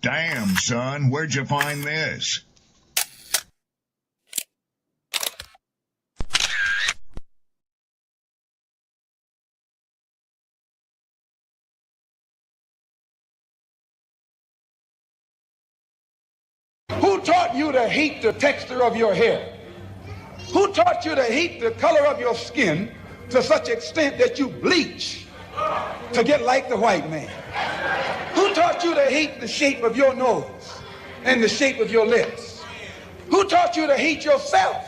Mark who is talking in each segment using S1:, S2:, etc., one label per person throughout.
S1: Damn, son, where'd you find this?
S2: Who taught you to hate the texture of your hair? Who taught you to hate the color of your skin to such extent that you bleach to get like the white man? Who taught you to hate the shape of your nose and the shape of your lips? Who taught you to hate yourself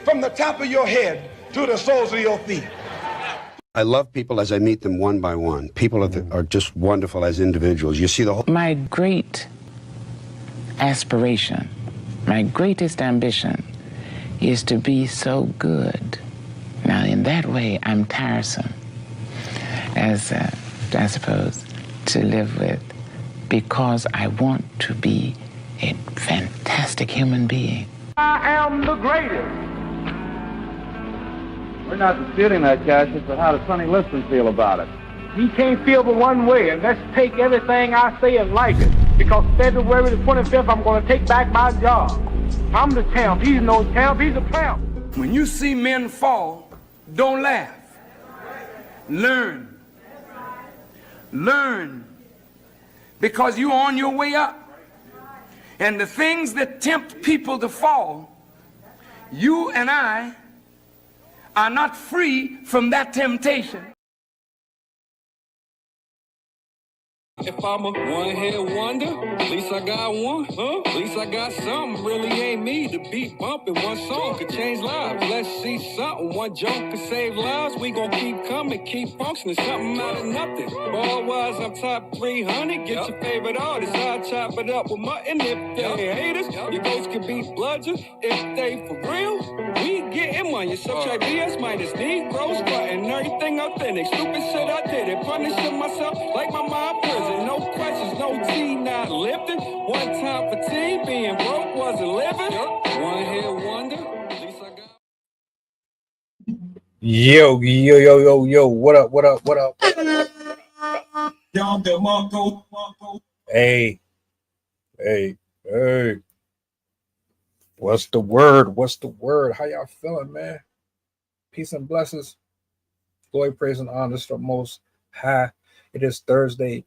S2: from the top of your head to the soles of your feet?
S3: I love people as I meet them one by one. People are just wonderful as individuals. You see the whole...
S4: My great aspiration, my greatest ambition is to be so good. Now, in that way, I'm tiresome, as I suppose, to live with, because I want to be a fantastic human being.
S5: I am the greatest. We're not disputing that, Cassius, but how does Sonny Liston feel about it? He can't feel but one way, and let's take everything I say and like it. Because February the 25th, I'm going to take back my job. I'm the champ. He's no champ. He's a tramp.
S6: When you see men fall, don't laugh. Learn. Learn. Because you're on your way up. And the things that tempt people to fall, you and I are not free from that temptation.
S7: If I'm a one-hit wonder, at least I got one, huh? At least I got something, really ain't me. The beat bumping, one song could change lives. Let's see something, one joke could save lives. We gon' keep coming, keep functioning, something out of nothing. Ball-wise, I'm top 300, get your favorite artist. I'll chop it up with mutton if they haters. Your ghost could be bludgeon if they for real. We getting money, subtract BS minus Negroes, cutting everything authentic. Stupid shit I did it, punishing myself like my mom prison. No questions, no tea, not lifted. One time for tea, being broke wasn't living. One hit wonder, at least I got.
S8: Yo, what up? Hey. What's the word? How y'all feeling, man? Peace and blessings. Glory, praise, and honor to the Most High. It is Thursday.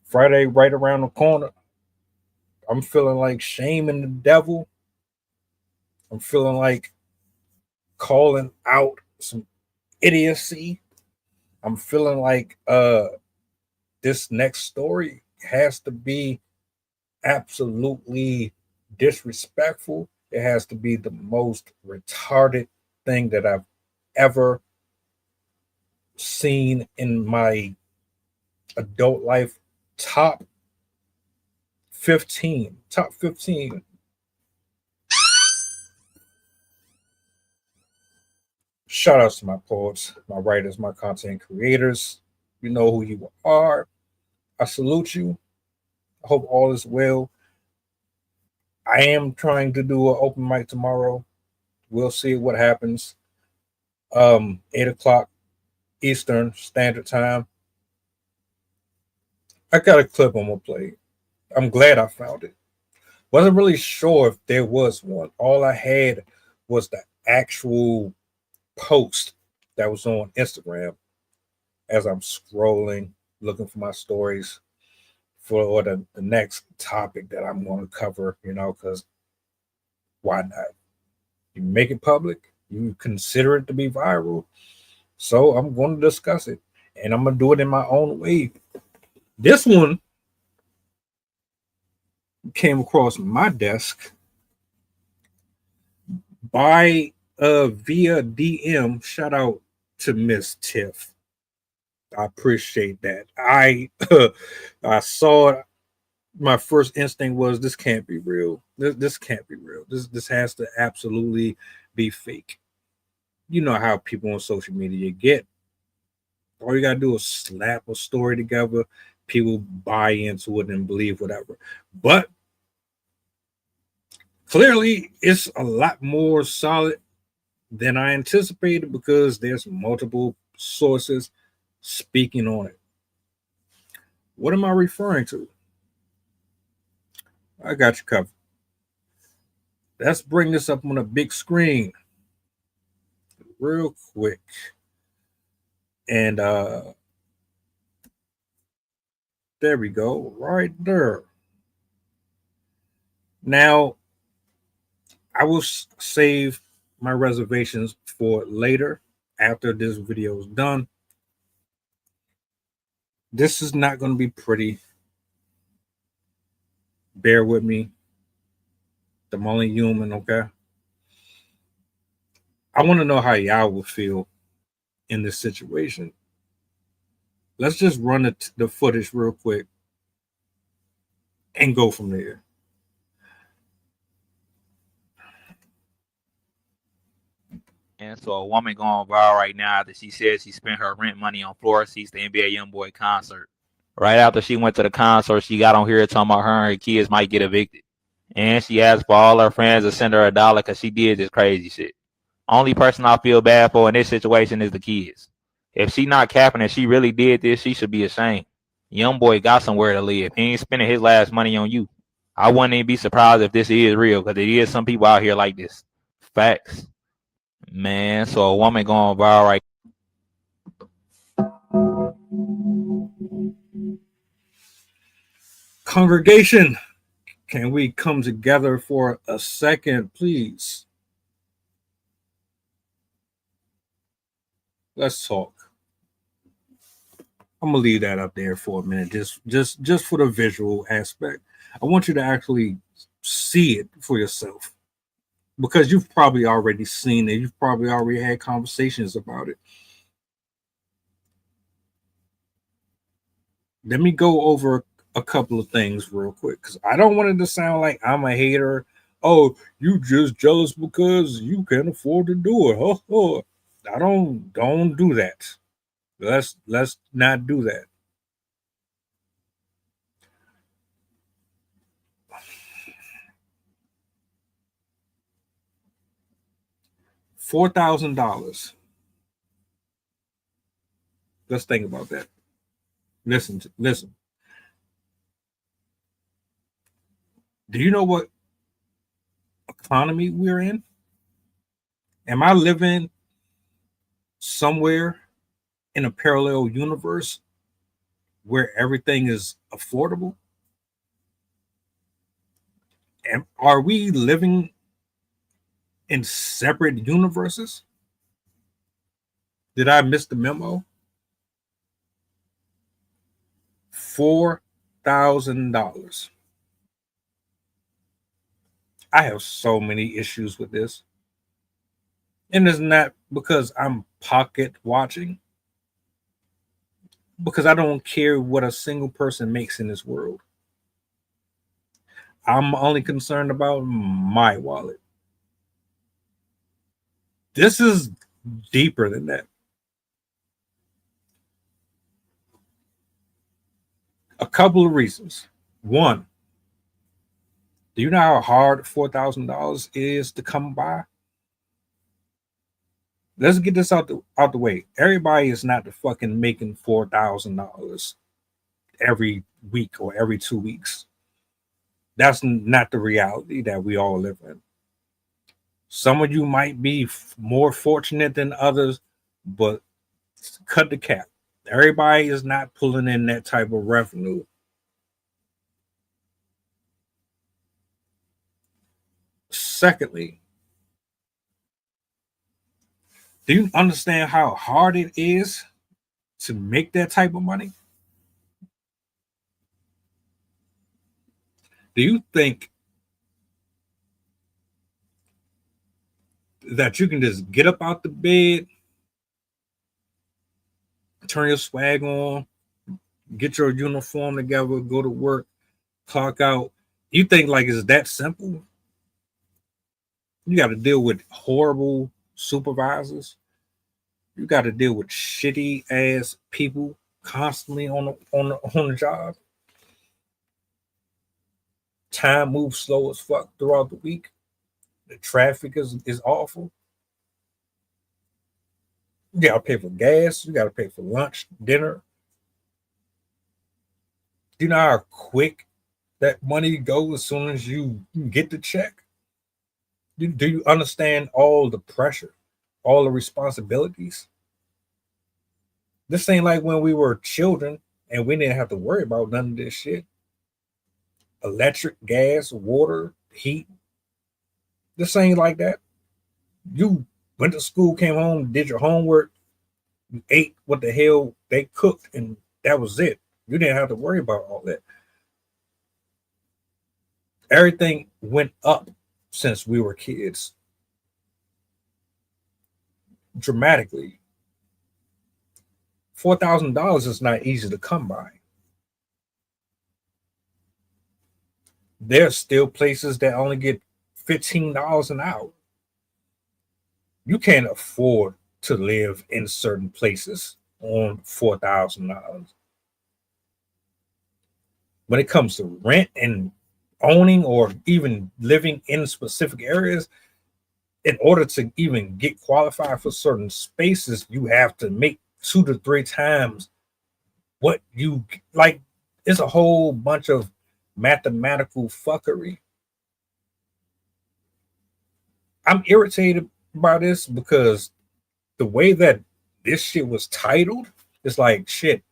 S8: Friday right around the corner. I'm feeling like shaming the devil. I'm feeling like calling out some idiocy. I'm feeling like this next story has to be absolutely disrespectful. It has to be the most retarded thing that I've ever seen in my adult life. Top 15. Shout outs to my poets, my writers, my content creators. You know who you are. I salute you. I hope all is well. I am trying to do an open mic tomorrow. We'll see what happens. 8 o'clock Eastern Standard Time. I got a clip I'm gonna play. I'm glad I found it. Wasn't really sure if there was one. All I had was the actual post that was on Instagram as I'm scrolling, looking for my stories for the next topic that I'm going to cover, because why not? You make it public, you consider it to be viral. So I'm going to discuss it, and I'm going to do it in my own way. This one came across my desk by via DM. Shout out to Miss Tiff. I appreciate that. I saw it. My first instinct was this can't be real. This can't be real. This has to absolutely be fake. You know how people on social media get. All you gotta do is slap a story together. People buy into it and believe whatever. But clearly, it's a lot more solid than I anticipated because there's multiple sources speaking on it. What am I referring to? I got you covered. Let's bring this up on a big screen real quick. And there we go, right there. Now, I will save my reservations for later after this video is done. This is not going to be pretty. Bear with me. I'm only human, okay? I want to know how y'all would feel in this situation. Let's just run the footage real quick and go from there.
S9: And so a woman going viral right now after she says she spent her rent money on floor seats to NBA YoungBoy concert. Right after she went to the concert, she got on here talking about her and her kids might get evicted. And she asked for all her friends to send her $1 because she did this crazy shit. Only person I feel bad for in this situation is the kids. If she not capping and she really did this, she should be ashamed. YoungBoy got somewhere to live. He ain't spending his last money on you. I wouldn't even be surprised if this is real because there is some people out here like this. Facts. Man, so a woman going viral right.
S8: Congregation, can we come together for a second, please? Let's talk. I'm gonna leave that up there for a minute, just for the visual aspect. I want you to actually see it for yourself, because you've probably already seen it. You've probably already had conversations about it. Let me go over a couple of things real quick, because I don't want it to sound like I'm a hater. Oh, you just jealous because you can't afford to do it. Oh. I don't do that. Let's not do that. $4,000. Let's think about that. Listen. Do you know what economy we're in? Am I living somewhere in a parallel universe where everything is affordable? And are we living in separate universes? Did I miss the memo? $4,000. I have so many issues with this. And it's not because I'm pocket watching, because I don't care what a single person makes in this world. I'm only concerned about my wallet. This is deeper than that. A couple of reasons. One, do you know how hard $4,000 is to come by? Let's get this out the way. Everybody is not fucking making $4,000 every week or every 2 weeks. That's not the reality that we all live in. Some of you might be more fortunate than others, but cut the cap. Everybody is not pulling in that type of revenue. Secondly, do you understand how hard it is to make that type of money? Do you think that you can just get up out the bed, turn your swag on, get your uniform together, go to work, clock out? You think like it's that simple? You got to deal with horrible supervisors. You got to deal with shitty ass people constantly on the job. Time moves slow as fuck throughout the week. The traffic is awful. You got to pay for gas. You got to pay for lunch, dinner. Do you know how quick that money goes as soon as you get the check? Do you understand all the pressure, all the responsibilities? This ain't like when we were children and we didn't have to worry about none of this shit. Electric, gas, water, heat. This ain't like that. You went to school, came home, did your homework, you ate what the hell they cooked, and that was it. You didn't have to worry about all that. Everything went up since we were kids. Dramatically. $4,000 is not easy to come by. There's still places that only get $15 an hour. You can't afford to live in certain places on $4,000. When it comes to rent and owning or even living in specific areas, in order to even get qualified for certain spaces, you have to make 2 to 3 times what you like. It's a whole bunch of mathematical fuckery. I'm irritated by this because the way that this shit was titled, it's like shit.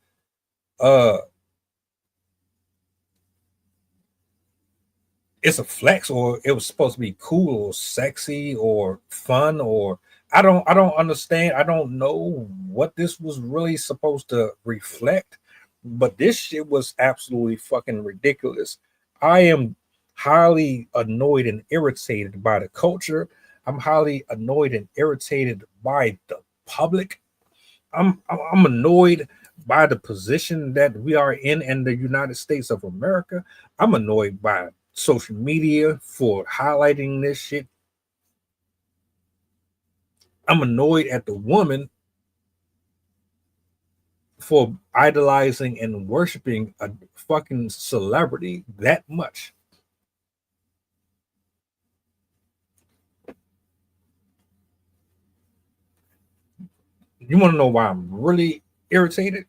S8: It's a flex, or it was supposed to be cool or sexy or fun, or I don't understand. I don't know what this was really supposed to reflect, but this shit was absolutely fucking ridiculous. I am highly annoyed and irritated by the culture. I'm highly annoyed and irritated by the public. I'm annoyed by the position that we are in the United States of America. I'm annoyed by social media for highlighting this shit. I'm annoyed at the woman for idolizing and worshiping a fucking celebrity that much. You want to know why I'm really irritated?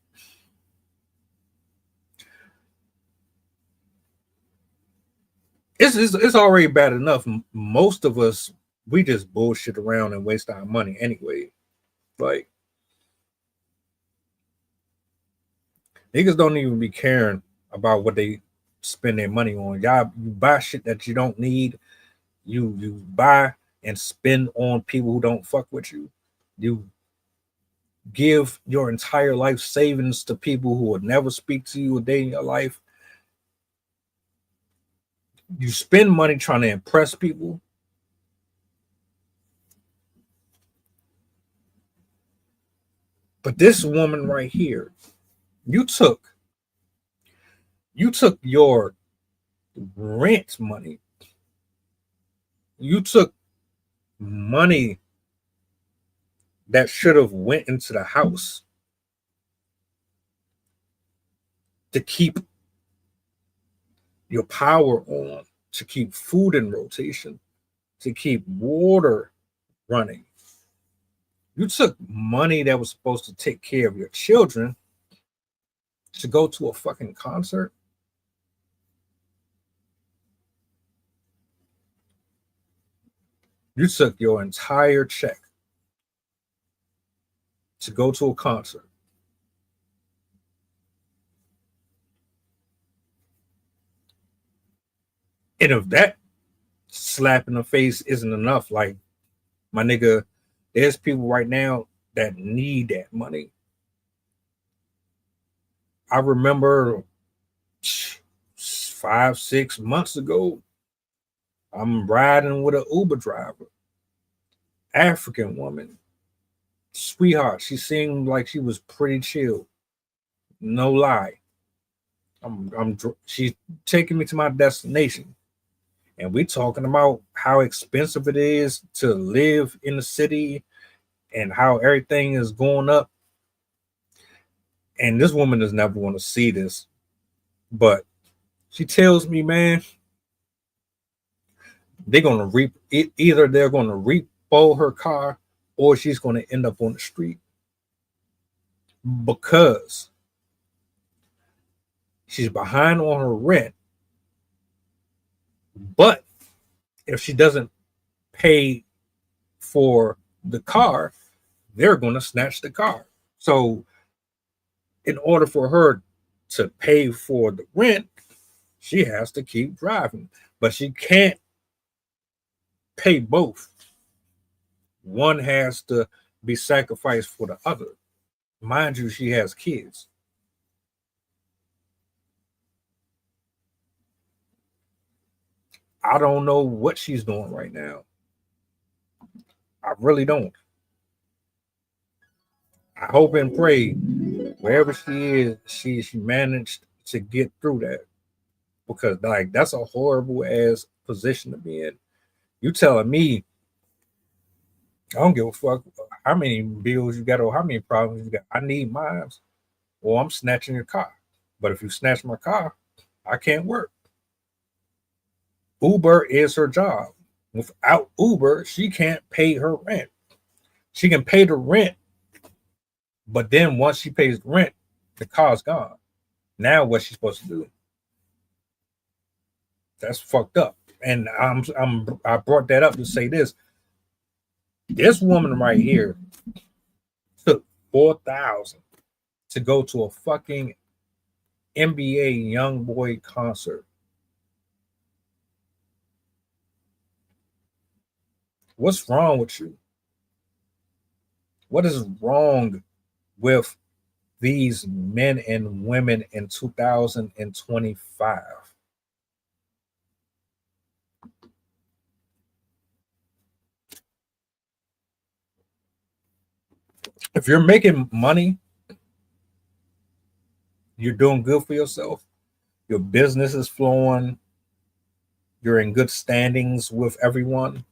S8: It's already bad enough. Most of us, we just bullshit around and waste our money anyway. Like, niggas don't even be caring about what they spend their money on. Y'all, you buy shit that you don't need. You buy and spend on people who don't fuck with you. You give your entire life savings to people who would never speak to you a day in your life. You spend money trying to impress people. But this woman right here, you took your rent money. You took money that should have went into the house to keep your power on, to keep food in rotation, to keep water running. You took money that was supposed to take care of your children to go to a fucking concert. You took your entire check to go to a concert. And if that slap in the face isn't enough, like, my nigga, there's people right now that need that money. I remember 5-6 months ago, I'm riding with an Uber driver, African woman, sweetheart. She seemed like she was pretty chill, no lie. She's taking me to my destination, and we talking about how expensive it is to live in the city and how everything is going up. And this woman does never want to see this, but she tells me, man, they're going to reap it. Either they're going to repo her car or she's going to end up on the street because She's behind on her rent. But if she doesn't pay for the car, they're going to snatch the car. So in order for her to pay for the rent, she has to keep driving. But she can't pay both. One has to be sacrificed for the other. Mind you, she has kids. I don't know what she's doing right now. I really don't. I hope and pray wherever she is, she managed to get through that. Because like that's a horrible ass position to be in. You telling me I don't give a fuck how many bills you got or how many problems you got. I need mine, or I'm snatching your car. But if you snatch my car, I can't work. Uber is her job. Without Uber, she can't pay her rent. She can pay the rent, but then once she pays the rent, the car's gone. Now what's she supposed to do? That's fucked up. And I brought that up to say this. This woman right here took $4,000 to go to a fucking NBA YoungBoy concert. What's wrong with you? What is wrong with these men and women in 2025? If you're making money, you're doing good for yourself, your business is flowing, you're in good standings with everyone,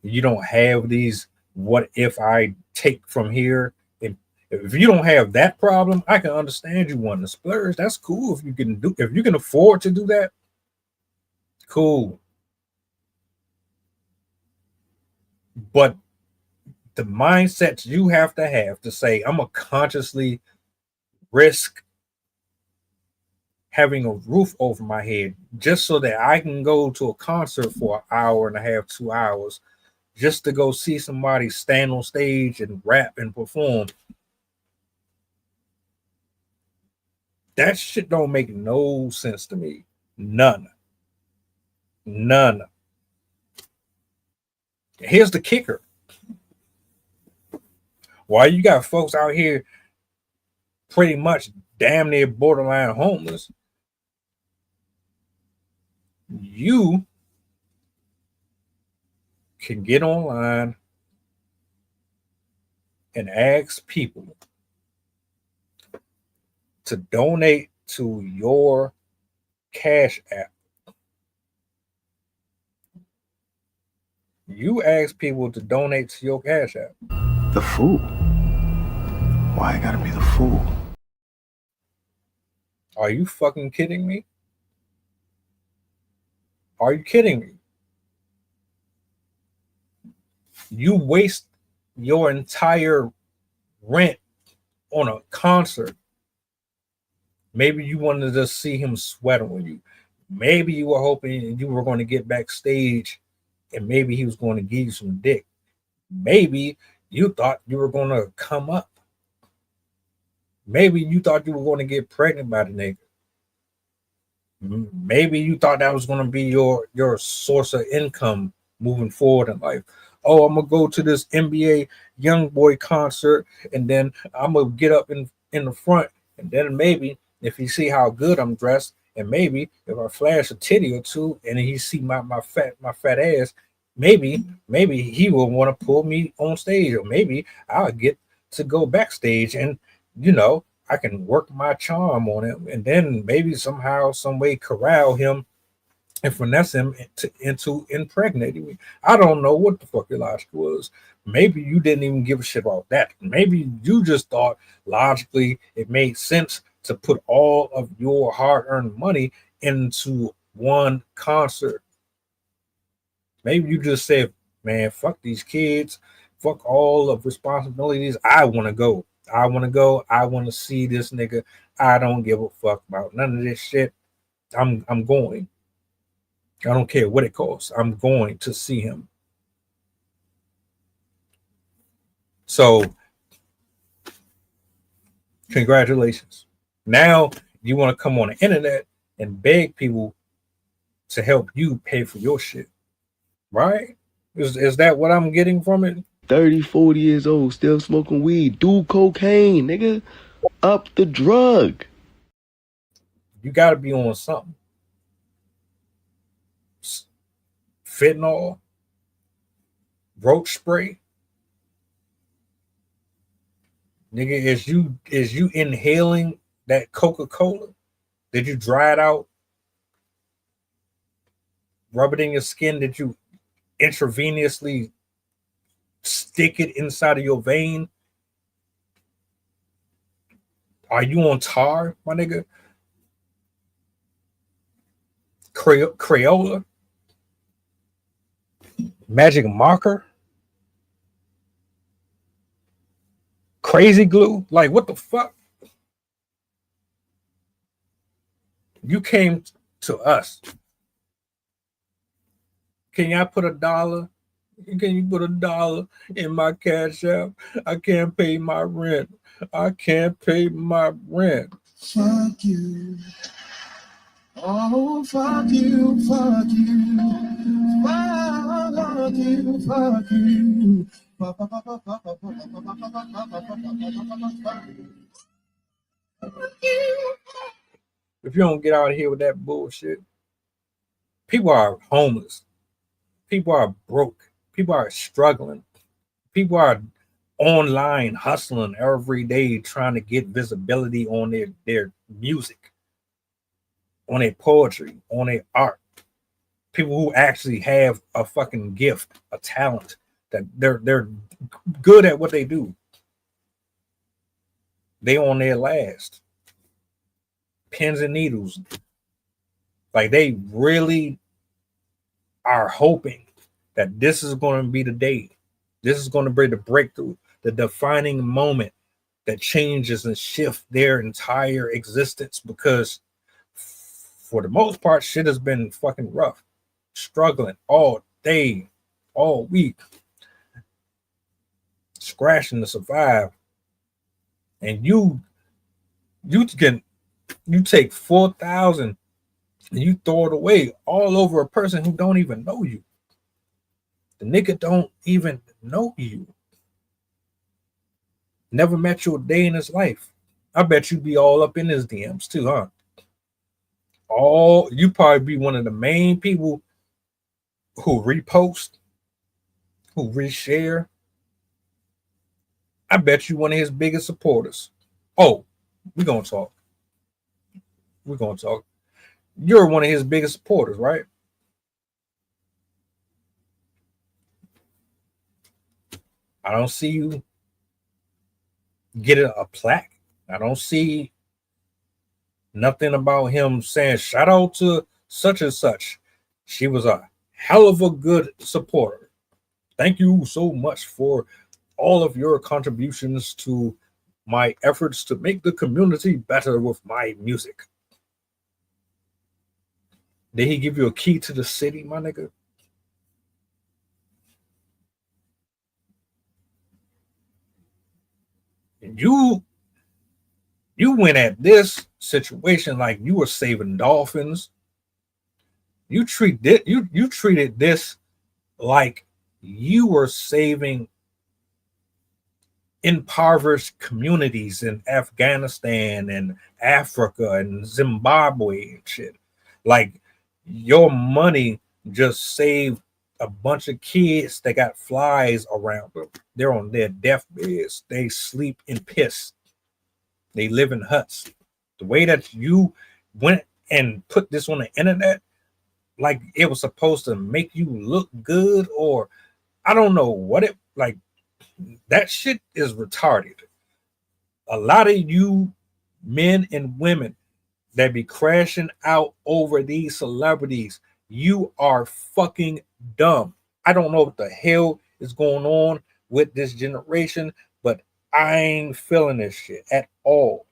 S8: you don't have these what if I take from here. If you don't have that problem, I can understand you wanting to splurge. That's cool. If you can afford to do that, cool. But the mindset you have to say, I'm gonna consciously risk having a roof over my head just so that I can go to a concert for an hour and a half, 2 hours, just to go see somebody stand on stage and rap and perform. That shit don't make no sense to me. None. Here's the kicker. While you got folks out here pretty much damn near borderline homeless, you can get online and ask people to donate to your Cash App. You ask people to donate to your Cash App.
S10: The fool? Why I gotta be the fool?
S8: Are you fucking kidding me? Are you kidding me? You waste your entire rent on a concert. Maybe you wanted to see him sweat on you. Maybe you were hoping you were going to get backstage and maybe he was going to give you some dick. Maybe you thought you were going to come up. Maybe you thought you were going to get pregnant by the nigga. Maybe you thought that was going to be your source of income moving forward in life. Oh, I'm going to go to this NBA YoungBoy concert and then I'm going to get up in the front and then maybe if he see how good I'm dressed and maybe if I flash a titty or two and he see my fat ass, maybe he will want to pull me on stage, or maybe I'll get to go backstage and I can work my charm on him and then maybe somehow, some way corral him and finesse him into impregnating me. I don't know what the fuck your logic was. Maybe you didn't even give a shit about that. Maybe you just thought logically it made sense to put all of your hard-earned money into one concert. Maybe you just said, man, fuck these kids, fuck all of responsibilities. I want to go. I want to go. I want to see this nigga. I don't give a fuck about none of this shit. I'm going. I don't care what it costs. I'm going to see him. So, congratulations. Now you want to come on the internet and beg people to help you pay for your shit, right? Is that what I'm getting from it?
S11: 30, 40 years old, still smoking weed, do cocaine, nigga. Up the drug.
S8: You got to be on something. Fentanyl, roach spray. Nigga, is you inhaling that Coca-Cola? Did you dry it out? Rub it in your skin? Did you intravenously stick it inside of your vein? Are you on tar, my nigga? Crayola? Magic marker? Crazy glue? Like, what the fuck? You came to us. Can y'all put $1? Can you put $1 in my Cash App? I can't pay my rent. I can't pay my rent.
S12: Fuck you. Oh, fuck you, fuck you. Fuck you, fuck you.
S8: If you don't get out of here with that bullshit, people are homeless. People are broke. People are struggling. People are online hustling every day trying to get visibility on their music, on their poetry, on their art. People who actually have a fucking gift, a talent, that they're good at what they do. They on their last. Pins and needles. Like, they really are hoping that this is going to be the day. This is going to be the breakthrough, the defining moment that changes and shifts their entire existence, because for the most part, shit has been fucking rough. Struggling all day, all week, scratching to survive. And you take 4,000 and you throw it away all over a person who don't even know you. The nigga don't even know you. Never met you a day in his life. I bet you be all up in his DMs too, huh? You probably be one of the main people who repost, who reshare. I bet you one of his biggest supporters. Oh, we're gonna talk. You're one of his biggest supporters, right? I don't see you get a plaque. I don't see nothing about him saying shout out to such and such. She was a hell of a good supporter. Thank you so much for all of your contributions to my efforts to make the community better with my music. Did he give you a key to the city, my nigga? And you went at this situation like you were saving dolphins. You treated this like you were saving impoverished communities in Afghanistan and Africa and Zimbabwe and shit. Like, your money just saved a bunch of kids that got flies around them. They're on their deathbeds. They sleep in piss. They live in huts. The way that you went and put this on the internet, like it was supposed to make you look good, or I don't know what it, like, that shit is retarded. A lot of you men and women that be crashing out over these celebrities, you are fucking dumb. I don't know what the hell is going on with this generation, but I ain't feeling this shit at all.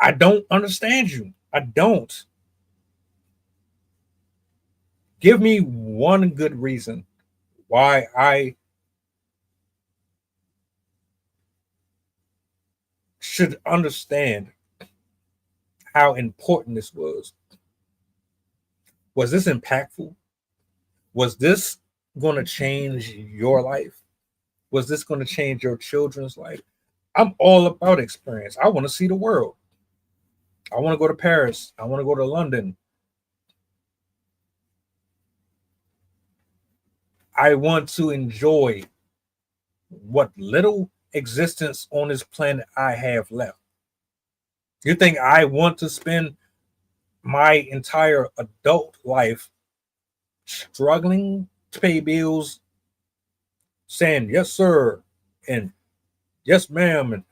S8: I don't understand you. I don't. Give me one good reason why I should understand how important this was. Was this impactful? Was this going to change your life? Was this going to change your children's life? I'm all about experience. I want to see the world. I want to go to Paris. I want to go to London. I want to enjoy what little existence on this planet I have left. You think I want to spend my entire adult life struggling to pay bills, saying yes sir and yes ma'am, and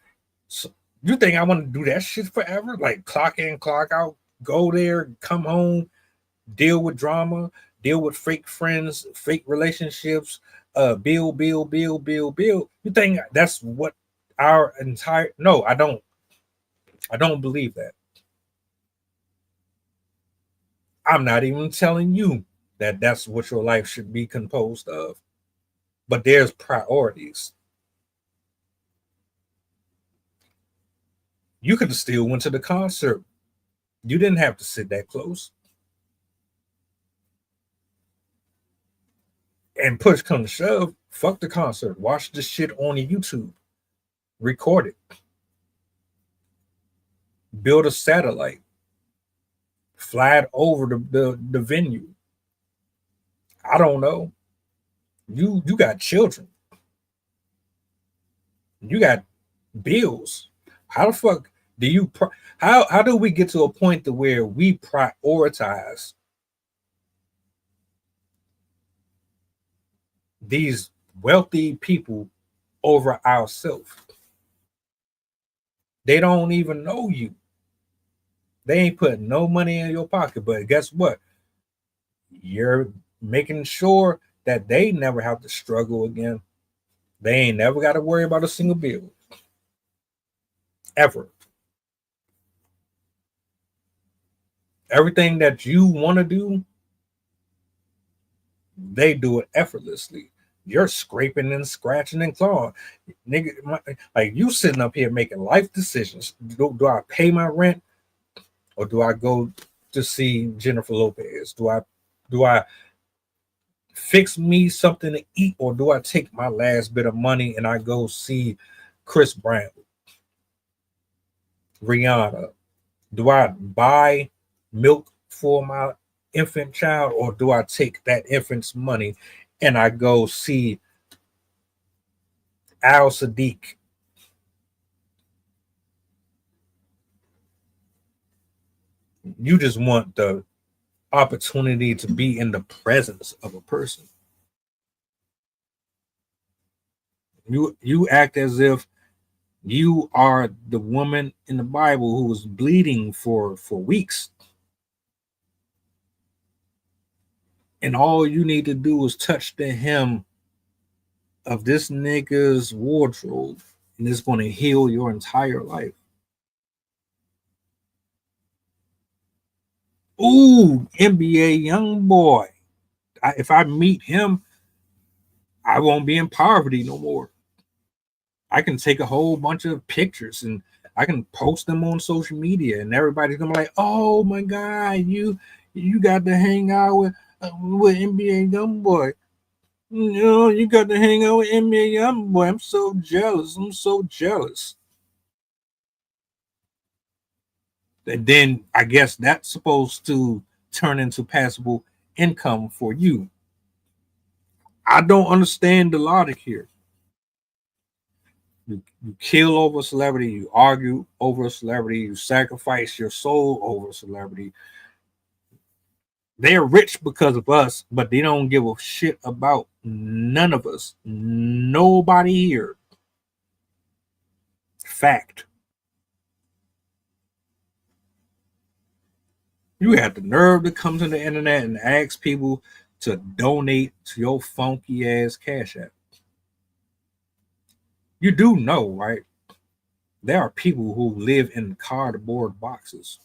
S8: so, you think I want to do that shit forever? Like clock in, clock out, go there, come home, deal with drama, deal with fake friends, fake relationships, bill. You think that's what our entire? No, I don't. I don't believe that. I'm not even telling you that that's what your life should be composed of. But there's priorities. You could have still went to the concert. You didn't have to sit that close. And push come to shove, fuck the concert. Watch the shit on YouTube. Record it. Build a satellite. Fly it over the venue. I don't know. You got children. You got bills. How the fuck do you how do we get to a point to where we prioritize these wealthy people over ourselves? They don't even know you. They ain't putting no money in your pocket, but guess what? You're making sure that they never have to struggle again. They ain't never got to worry about a single bill. Ever. Everything that you want to do, they do it effortlessly. You're scraping and scratching and clawing. Nigga, like you sitting up here making life decisions. Do I pay my rent? Or do I go to see Jennifer Lopez? Do I fix me something to eat, or do I take my last bit of money and I go see Chris Brown, Rihanna? Do I buy milk for my infant child, or do I take that infant's money and I go see Al Sadiq? You just want the opportunity to be in the presence of a person. You act as if you are the woman in the Bible who was bleeding for weeks. And all you need to do is touch the hem of this nigga's wardrobe, and it's going to heal your entire life. Ooh, NBA YoungBoy. If I meet him, I won't be in poverty no more. I can take a whole bunch of pictures and I can post them on social media, and everybody's gonna be like, "Oh my God, you got to hang out with NBA YoungBoy. You know, you got to hang out with NBA YoungBoy. I'm so jealous. I'm so jealous." And then I guess that's supposed to turn into passable income for you. I don't understand the logic here. You kill over a celebrity, you argue over a celebrity, you sacrifice your soul over a celebrity. They're rich because of us, but they don't give a shit about None of us. Nobody here. Fact. You had the nerve to come to the internet and ask people to donate to your funky ass Cash App. You do know, right? There are people who live in cardboard boxes.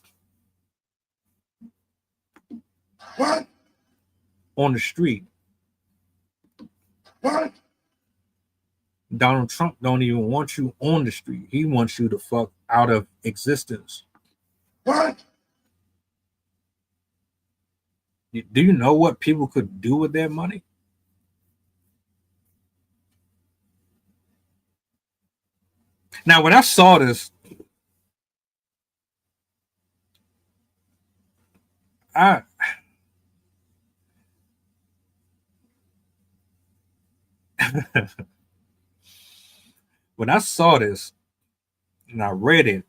S2: What?
S8: On the street.
S2: What?
S8: Donald Trump don't even want you on the street. He wants you to fuck out of existence.
S2: What?
S8: Do you know what people could do with their money? Now, when I saw this, when I saw this and I read it,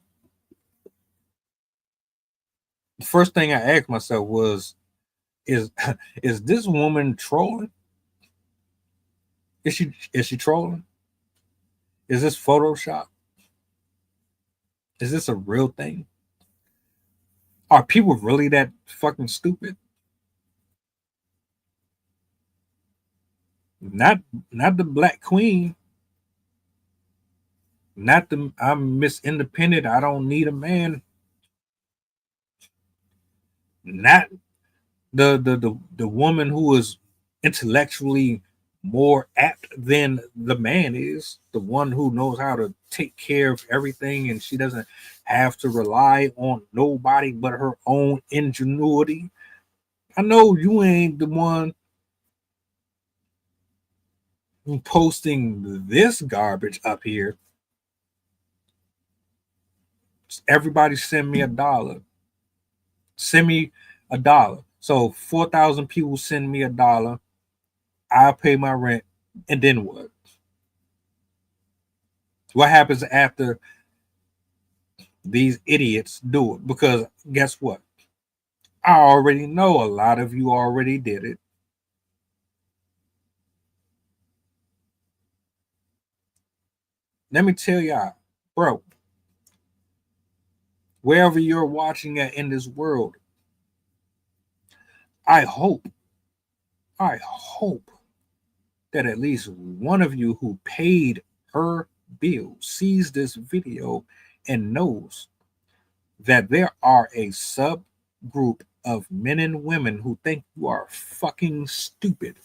S8: the first thing I asked myself was, is this woman trolling? Is she trolling? Is this Photoshop? Is this a real thing? Are people really that fucking stupid? Not the Black Queen. Not the I'm Miss Independent. I don't need a man. Not the woman who is intellectually more apt than the man is, the one who knows how to take care of everything and she doesn't have to rely on nobody but her own ingenuity. I know you ain't the one posting this garbage up here. Everybody send me $1. Send me $1. So 4,000 people send me $1. I'll pay my rent, and then what? What happens after these idiots do it? Because guess what? I already know a lot of you already did it. Let me tell y'all, bro, wherever you're watching at in this world, I hope that at least one of you who paid her bill sees this video and knows that there are a subgroup of men and women who think you are fucking stupid.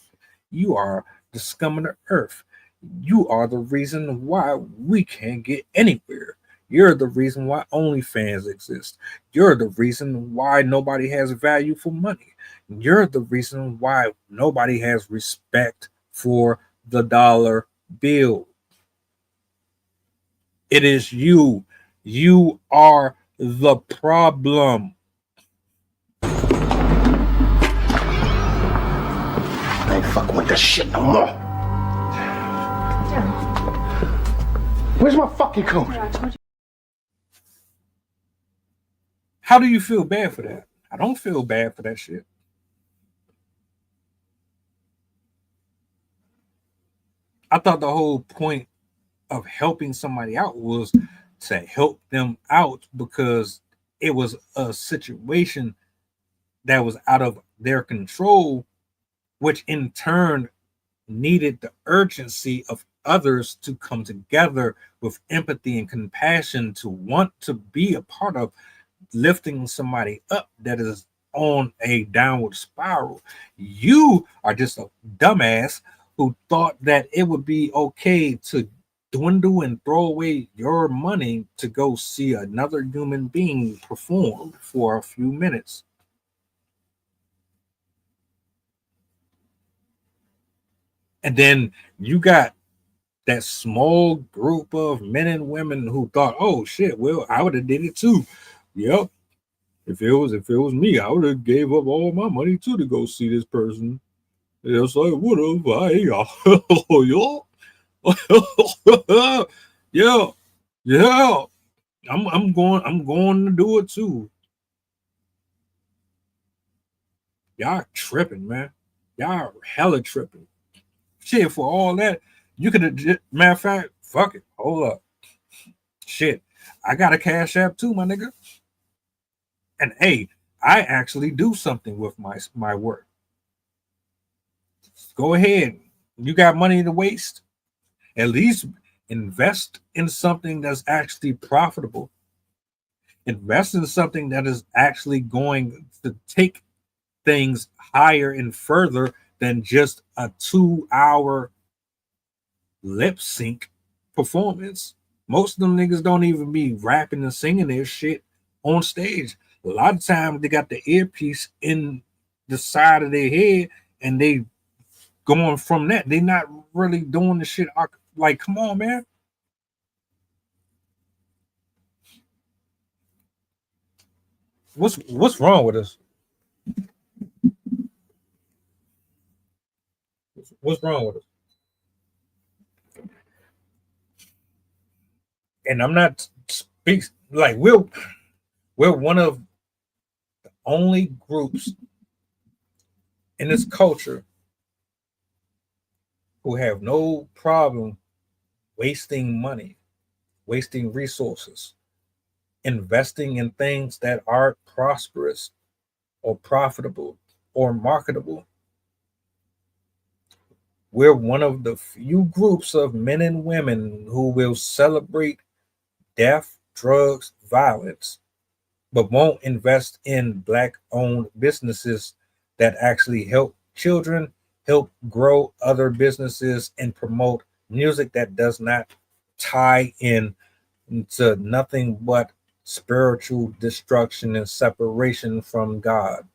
S8: You are the scum of the earth. You are the reason why we can't get anywhere. You're the reason why OnlyFans exists. You're the reason why nobody has value for money. You're the reason why nobody has respect for the dollar bill. It is you. You are the problem.
S11: I ain't fucking with this shit no more. Where's my fucking coat?
S8: How do you feel bad for that? I don't feel bad for that shit. I thought the whole point of helping somebody out was to help them out because it was a situation that was out of their control, which in turn needed the urgency of others to come together with empathy and compassion to want to be a part of lifting somebody up that is on a downward spiral. You are just a dumbass who thought that it would be okay to dwindle and throw away your money to go see another human being perform for a few minutes. And then you got that small group of men and women who thought, oh shit, well, I would have did it too. Yep. If it was me, I would have gave up all my money too to go see this person. It's like, what up? Yeah. I'm going to do it too. Y'all tripping, man. Y'all hella tripping. Shit, for all that, you could have, matter of fact, fuck it. Hold up. Shit, I got a Cash App too, my nigga. And hey, I actually do something with my work. Go ahead. You got money to waste? At least invest in something that's actually profitable. Invest in something that is actually going to take things higher and further than just a 2-hour lip sync performance. Most of them niggas don't even be rapping and singing their shit on stage. A lot of times they got the earpiece in the side of their head and they going from that. They not really doing the shit. Like, come on, man. What's wrong with us? What's wrong with us? And I'm not speak like we're one of the only groups in this culture who have no problem wasting money, wasting resources, investing in things that are prosperous or profitable or marketable. We're one of the few groups of men and women who will celebrate death, drugs, violence, but won't invest in Black-owned businesses that actually help children, help grow other businesses, and promote music that does not tie in to nothing but spiritual destruction and separation from God.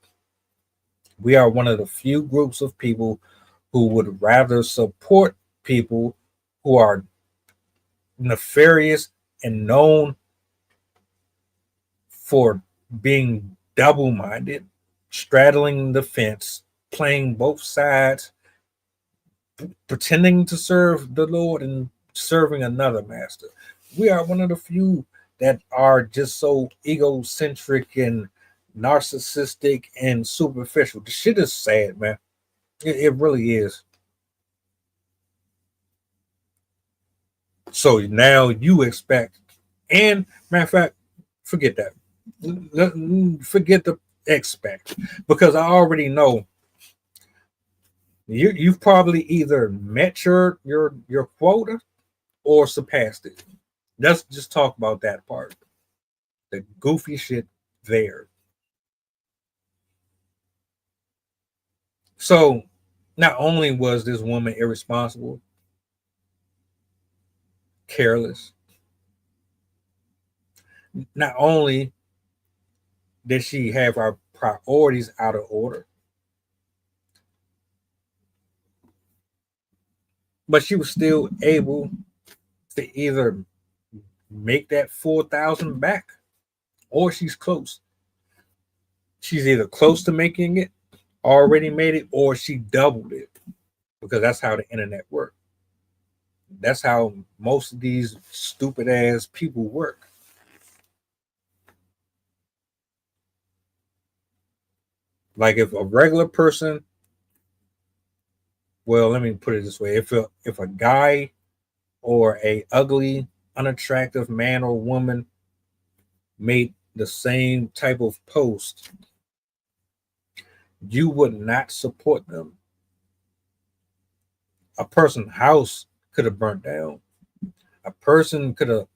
S8: We are one of the few groups of people who would rather support people who are nefarious and known for being double-minded, straddling the fence, playing both sides, pretending to serve the Lord and serving another master. We are one of the few that are just so egocentric and narcissistic and superficial. The shit is sad, man. It really is. So now you expect, and matter of fact, forget that. Forget the expect, because I already know you've probably either met your quota or surpassed it. Let's just talk about that part. The goofy shit there. So not only was this woman irresponsible, careless, not only did she have our priorities out of order, but she was still able to either make that 4,000 back or she's close. She's either close to making it, already made it, or she doubled it, because that's how the internet works. That's how most of these stupid ass people work. Like if a regular person, well, let me put it this way. If a guy or a ugly, unattractive man or woman made the same type of post, you would not support them. A person's house could have burnt down. A person could have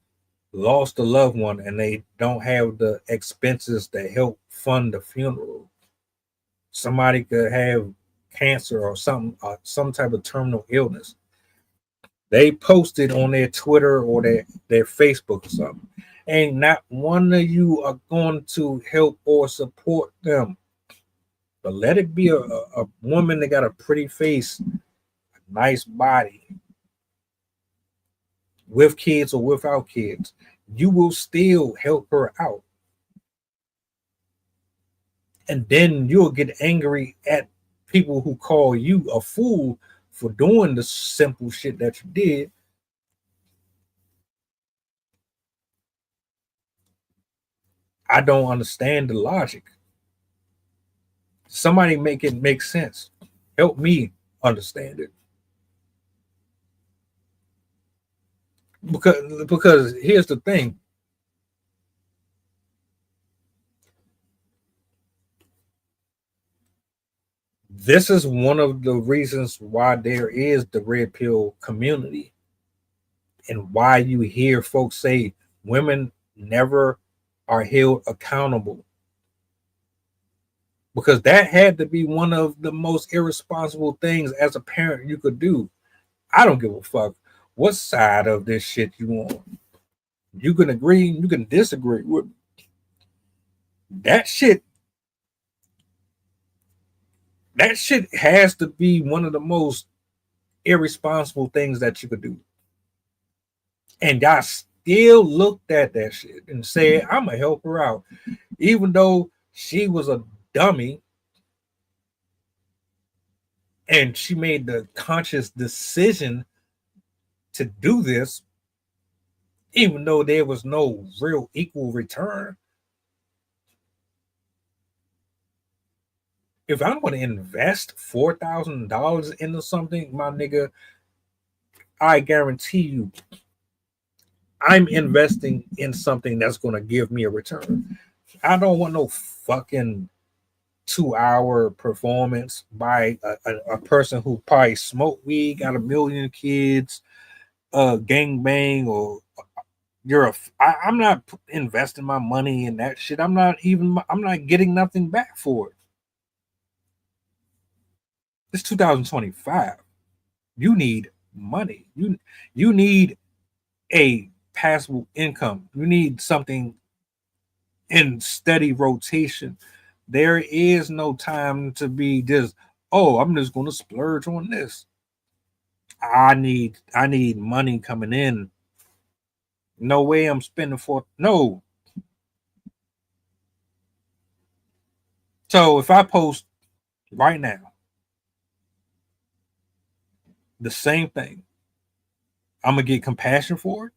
S8: lost a loved one and they don't have the expenses to help fund the funeral. Somebody could have cancer or some type of terminal illness. They posted on their Twitter or their Facebook or something, and not one of you are going to help or support them. But let it be a woman that got a pretty face, a nice body, with kids or without kids. You will still help her out. And then you'll get angry at people who call you a fool for doing the simple shit that you did. I don't understand the logic. Somebody make it make sense. Help me understand it. Because here's the thing. This is one of the reasons why there is the red pill community, and why you hear folks say women never are held accountable, because that had to be one of the most irresponsible things as a parent you could do. I don't give a fuck what side of this shit you on. You can agree, you can disagree with that shit. That shit has to be one of the most irresponsible things that you could do. And I still looked at that shit and said, I'm gonna help her out. Even though she was a dummy and she made the conscious decision to do this, even though there was no real equal return. If I'm going to invest $4,000 into something, my nigga, I guarantee you, I'm investing in something that's going to give me a return. I don't want no fucking 2-hour performance by a person who probably smoked weed, got 1 million kids, gang bang, or I'm not investing my money in that shit. I'm not getting nothing back for it. It's 2025. You need money. You need a passable income. You need something in steady rotation. There is no time to be just, oh, I'm just going to splurge on this. I need money coming in. No way I'm spending no. So if I post right now the same thing, I'm gonna get compassion for it.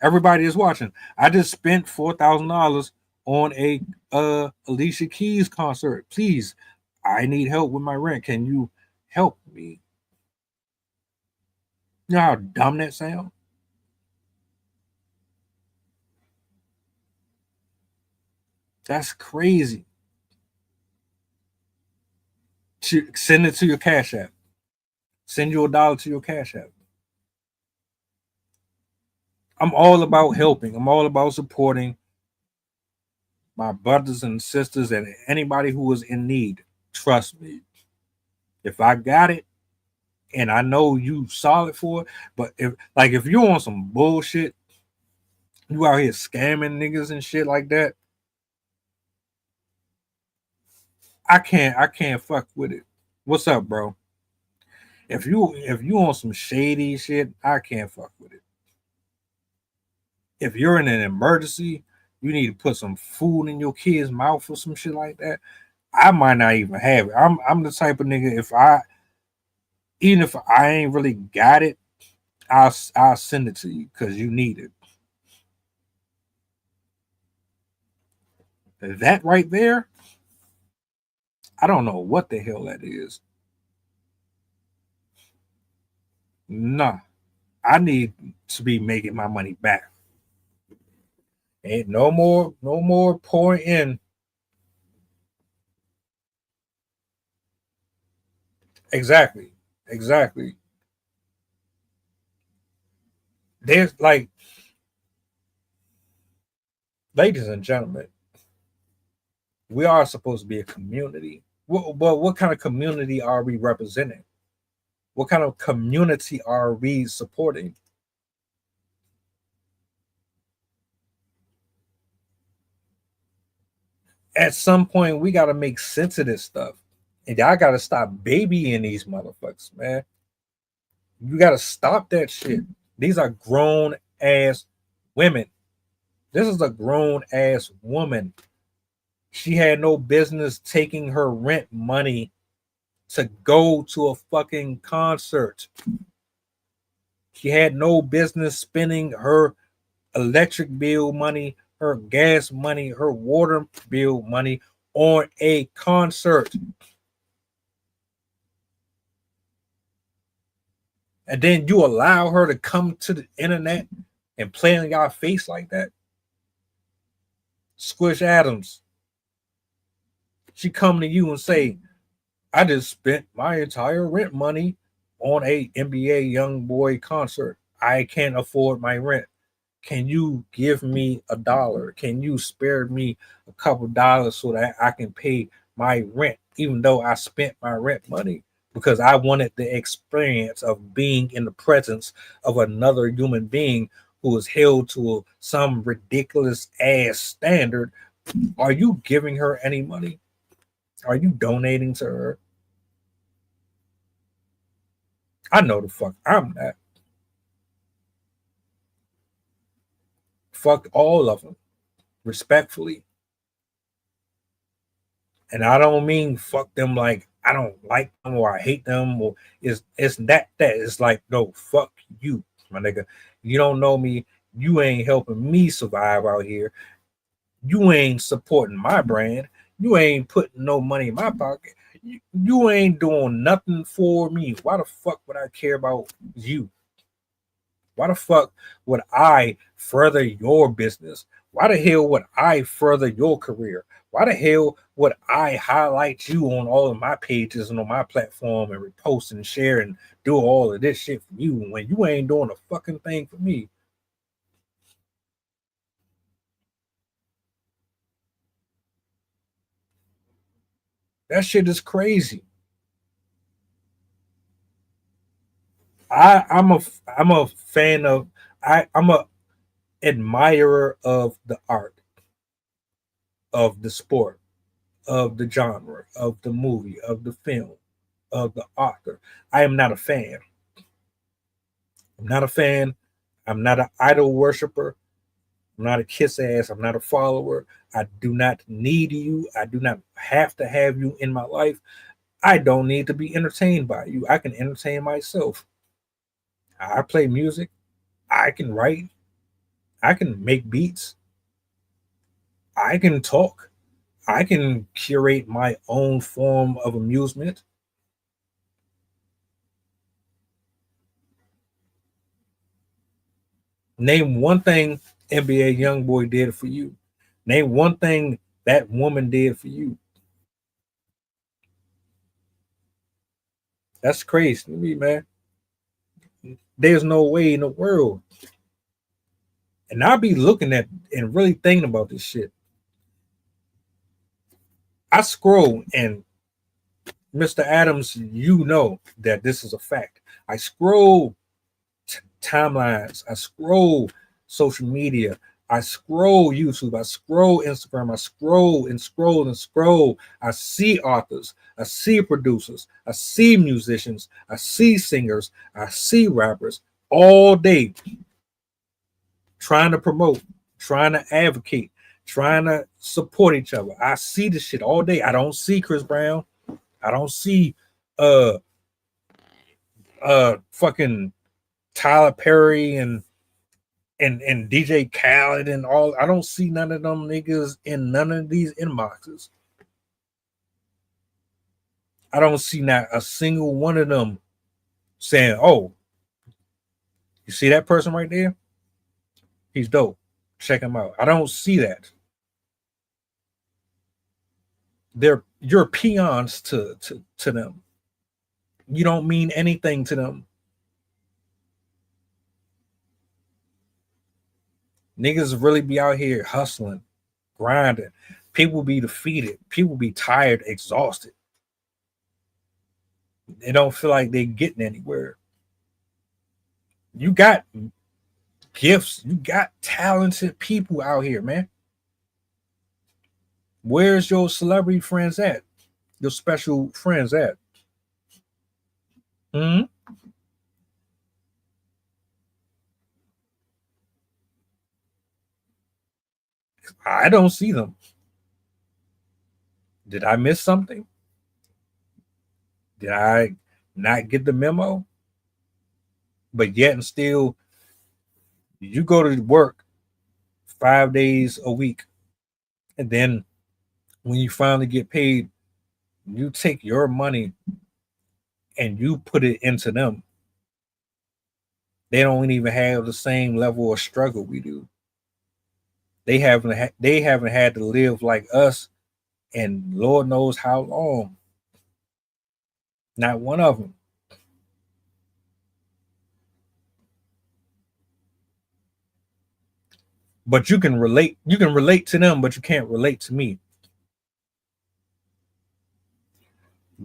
S8: Everybody is watching. I just spent $4,000 on a Alicia Keys concert. Please, I need help with my rent. Can you help me? You know how dumb that sounds? That's crazy. Send it to your Cash App. Send you $1 to your Cash App. I'm all about helping. I'm all about supporting my brothers and sisters and anybody who is in need. Trust me. If I got it and I know you solid for it, but if you're on some bullshit, you out here scamming niggas and shit like that, I can't fuck with it. What's up, bro? If you on some shady shit, I can't fuck with it. If you're in an emergency, you need to put some food in your kid's mouth or some shit like that, I might not even have it. I'm the type of nigga, even if I ain't really got it, I'll send it to you because you need it. That right there, I don't know what the hell that is. Nah, I need to be making my money back. Ain't no more pouring in. Exactly. There's like, ladies and gentlemen, we are supposed to be a community. What kind of community are we representing? What kind of community are we supporting? At some point, we got to make sense of this stuff. And y'all got to stop babying these motherfuckers, man. You got to stop that shit. These are grown ass women. This is a grown ass woman. She had no business taking her rent money to go to a fucking concert. She had no business spending her electric bill money, her gas money, her water bill money on a concert. And then you allow her to come to the internet and play on your face like that. Squish Adams. She come to you and say, I just spent my entire rent money on a NBA YoungBoy concert. I can't afford my rent. Can you give me $1? Can you spare me a couple dollars so that I can pay my rent, even though I spent my rent money? Because I wanted the experience of being in the presence of another human being who is held to some ridiculous ass standard. Are you giving her any money? Are you donating to her? I know the fuck I'm not. Fuck all of them, respectfully. And I don't mean fuck them like I don't like them or I hate them or it's that it's like, no, fuck you, my nigga. You don't know me. You ain't helping me survive out here. You ain't supporting my brand. You ain't putting no money in my pocket. You ain't doing nothing for me. Why the fuck would I care about you? Why the fuck would I further your business? Why the hell would I further your career? Why the hell would I highlight you on all of my pages and on my platform and repost and share and do all of this shit for you when you ain't doing a fucking thing for me? That shit is crazy. I'm a fan of I'm a admirer of the art, of the sport, of the genre, of the movie, of the film, of the author. I am not a fan. I'm not a fan. I'm not an idol worshiper. I'm not a kiss ass. I'm not a follower. I do not need you. I do not have to have you in my life. I don't need to be entertained by you. I can entertain myself. I play music. I can write. I can make beats. I can talk. I can curate my own form of amusement. Name one thing NBA YoungBoy did for you. Name one thing that woman did for you. That's crazy to me, man. There's no way in the world. And I'll be looking at and really thinking about this shit. I scroll and Mr. Adams, you know that this is a fact. I scroll timelines. I scroll social media. I scroll YouTube. I scroll Instagram. I scroll and scroll and scroll. I see authors. I see producers. I see musicians. I see singers. I see rappers all day trying to promote, trying to advocate, trying to support each other. I see this shit all day. I don't see Chris Brown. I don't see fucking Tyler Perry and DJ Khaled and all. I don't see none of them niggas in none of these inboxes. I don't see not a single one of them saying, oh, you see that person right there? He's dope. Check him out. I don't see that. You're peons to them. You don't mean anything to them. Niggas really be out here hustling, grinding. People be defeated. People be tired, exhausted. They don't feel like they're getting anywhere. You got gifts. You got talented people out here, man. Where's your celebrity friends at? Your special friends at? I don't see them. Did I miss something? Did I not get the memo? But yet and still, you go to work 5 days a week, and then when you finally get paid, you take your money and you put it into them. They don't even have the same level of struggle we do. They haven't had to live like us, and Lord knows how long. Not one of them. But you can relate. You can relate to them, but you can't relate to me.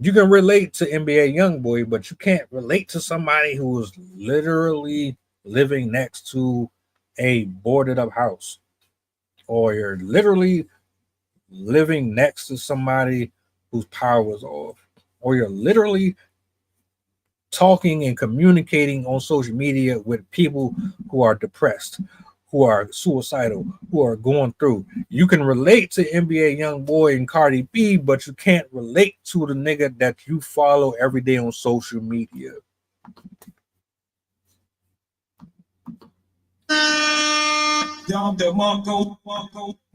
S8: You can relate to NBA YoungBoy, but you can't relate to somebody who is literally living next to a boarded up house, or you're literally living next to somebody whose power is off, or you're literally talking and communicating on social media with people who are depressed, who are suicidal, who are going through. You can relate to NBA YoungBoy and Cardi B, but you can't relate to the nigga that you follow every day on social media.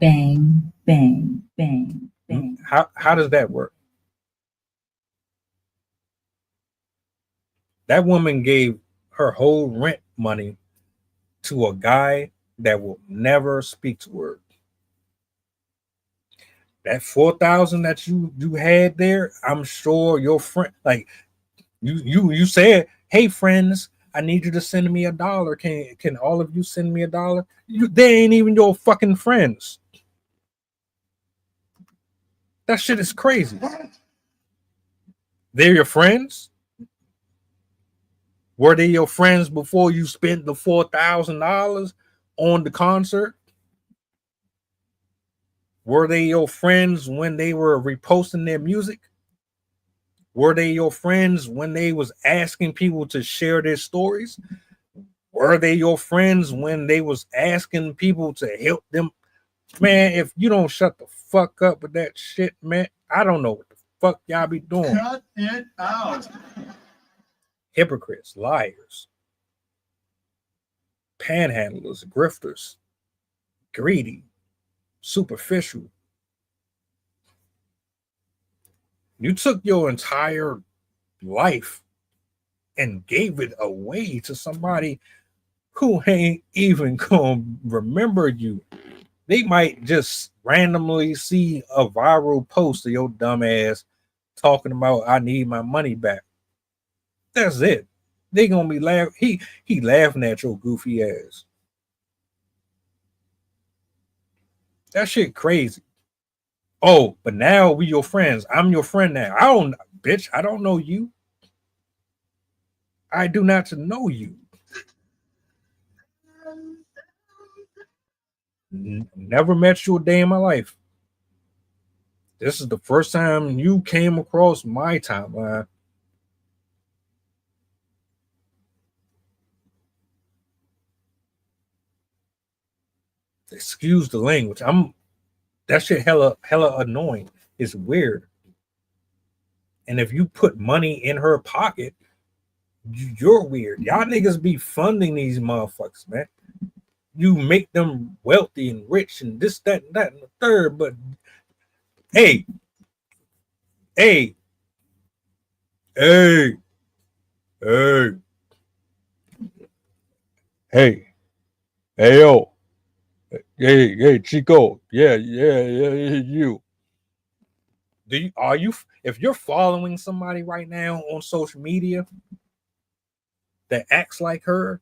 S13: Bang, bang, bang, bang.
S8: How does that work? That woman gave her whole rent money to a guy that will never speak to her. That 4,000 that you had there, I'm sure your friend, like you said, hey friends, I need you to send me $1. Can all of you send me $1? They ain't even your fucking friends. That shit is crazy. They're your friends? Were they your friends before you spent the $4,000 on the concert? Were they your friends when they were reposting their music? Were they your friends when they was asking people to share their stories? Were they your friends when they was asking people to help them? Man, if you don't shut the fuck up with that shit, man, I don't know what the fuck y'all be doing.
S12: Cut it out.
S8: Hypocrites, liars, panhandlers, grifters, greedy, superficial. You took your entire life and gave it away to somebody who ain't even gonna remember you. They might just randomly see a viral post of your dumb ass talking about I need my money back. That's it. They gonna be laughing. He laughing at your goofy ass. That shit crazy. Oh, but now we your friends. I'm your friend now. I don't know you. I do not know you. Never met you a day in my life. This is the first time you came across my timeline. Excuse the language. That shit hella annoying. It's weird. And if you put money in her pocket, you're weird. Y'all niggas be funding these motherfuckers, man. You make them wealthy and rich and this, that, and that, and the third. But hey, yo. Hey, Chico. Yeah, you. If you're following somebody right now on social media that acts like her,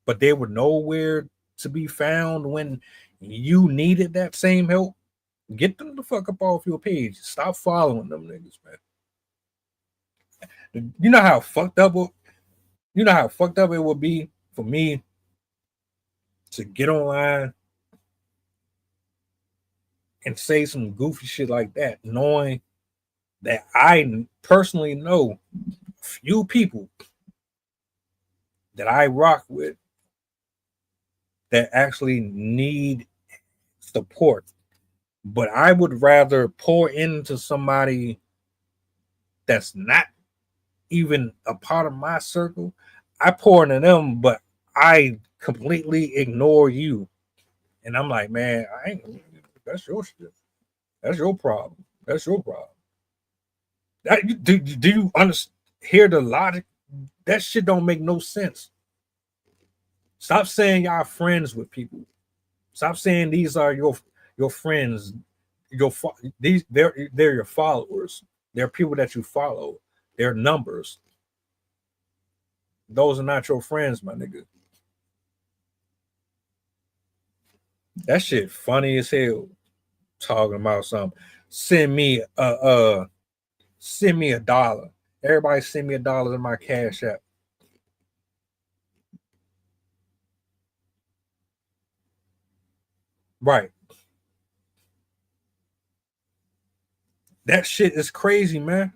S8: but they were nowhere to be found when you needed that same help, get them the fuck up off your page. Stop following them niggas, man. You know how fucked up it would be for me to get online and say some goofy shit like that, knowing that I personally know a few people that I rock with that actually need support. But I would rather pour into somebody that's not even a part of my circle. I pour into them, but I completely ignore you. And I'm like, man, that's your shit. That's your problem. That's your problem. Do you hear the logic That shit don't make no sense. Stop saying y'all friends with people. Stop saying these are your friends. They're your followers. They're people that you follow. They're numbers. Those are not your friends, my nigga. That shit funny as hell. Talking about something. Send me $1. Everybody send me $1 in my Cash App. Right. That shit is crazy, man.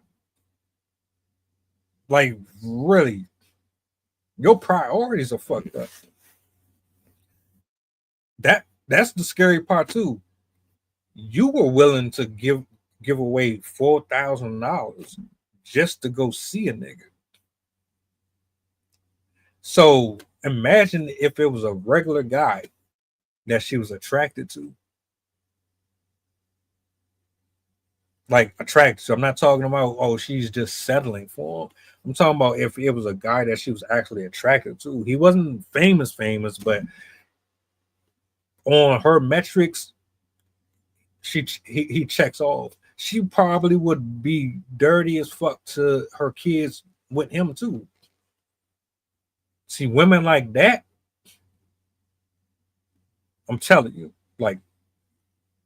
S8: Like, really. Your priorities are fucked up. That's the scary part too. You were willing to give away $4,000 just to go see a nigga. So imagine if it was a regular guy that she was attracted to. Like attracted. So I'm not talking about, oh, she's just settling for him. I'm talking about if it was a guy that she was actually attracted to. He wasn't famous, but on her metrics, he checks off. She probably would be dirty as fuck to her kids with him too. See, women like that, I'm telling you, like,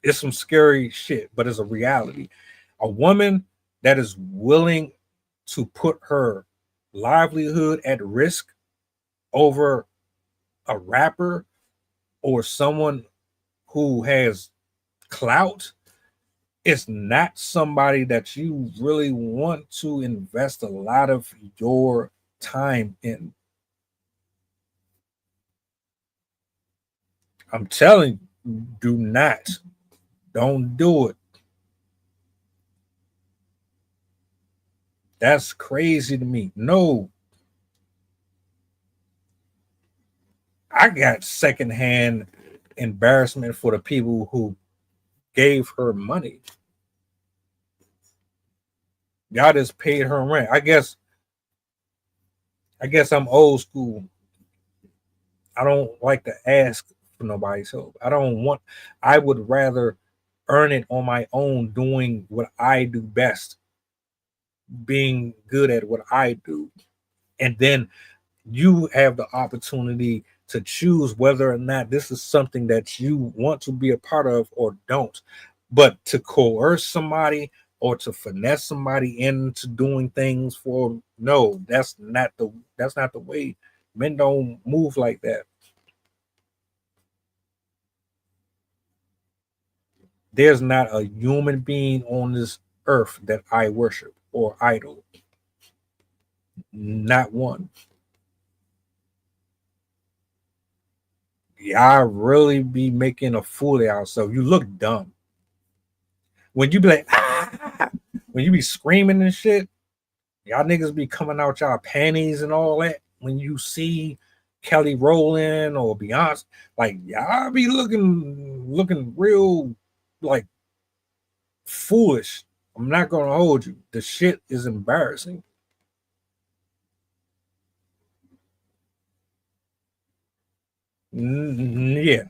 S8: it's some scary shit, but it's a reality. A woman that is willing to put her livelihood at risk over a rapper or someone who has clout is not somebody that you really want to invest a lot of your time in. I'm telling you, do not. Don't do it. That's crazy to me. No. I got secondhand embarrassment for the people who gave her money. Y'all just paid her rent. I guess I'm old school. I don't like to ask for nobody's help. I would rather earn it on my own, doing what I do best, being good at what I do. And then you have the opportunity to choose whether or not this is something that you want to be a part of or don't. But to coerce somebody or to finesse somebody into doing things for, no, that's not the way. Men don't move like that. There's not a human being on this earth that I worship or idol. Not one. Y'all really be making a fool of yourself. You look dumb. When you be like, when you be screaming and shit, y'all niggas be coming out y'all panties and all that. When you see Kelly Rowland or Beyonce, like y'all be looking real like foolish. I'm not gonna hold you. The shit is embarrassing. Yeah,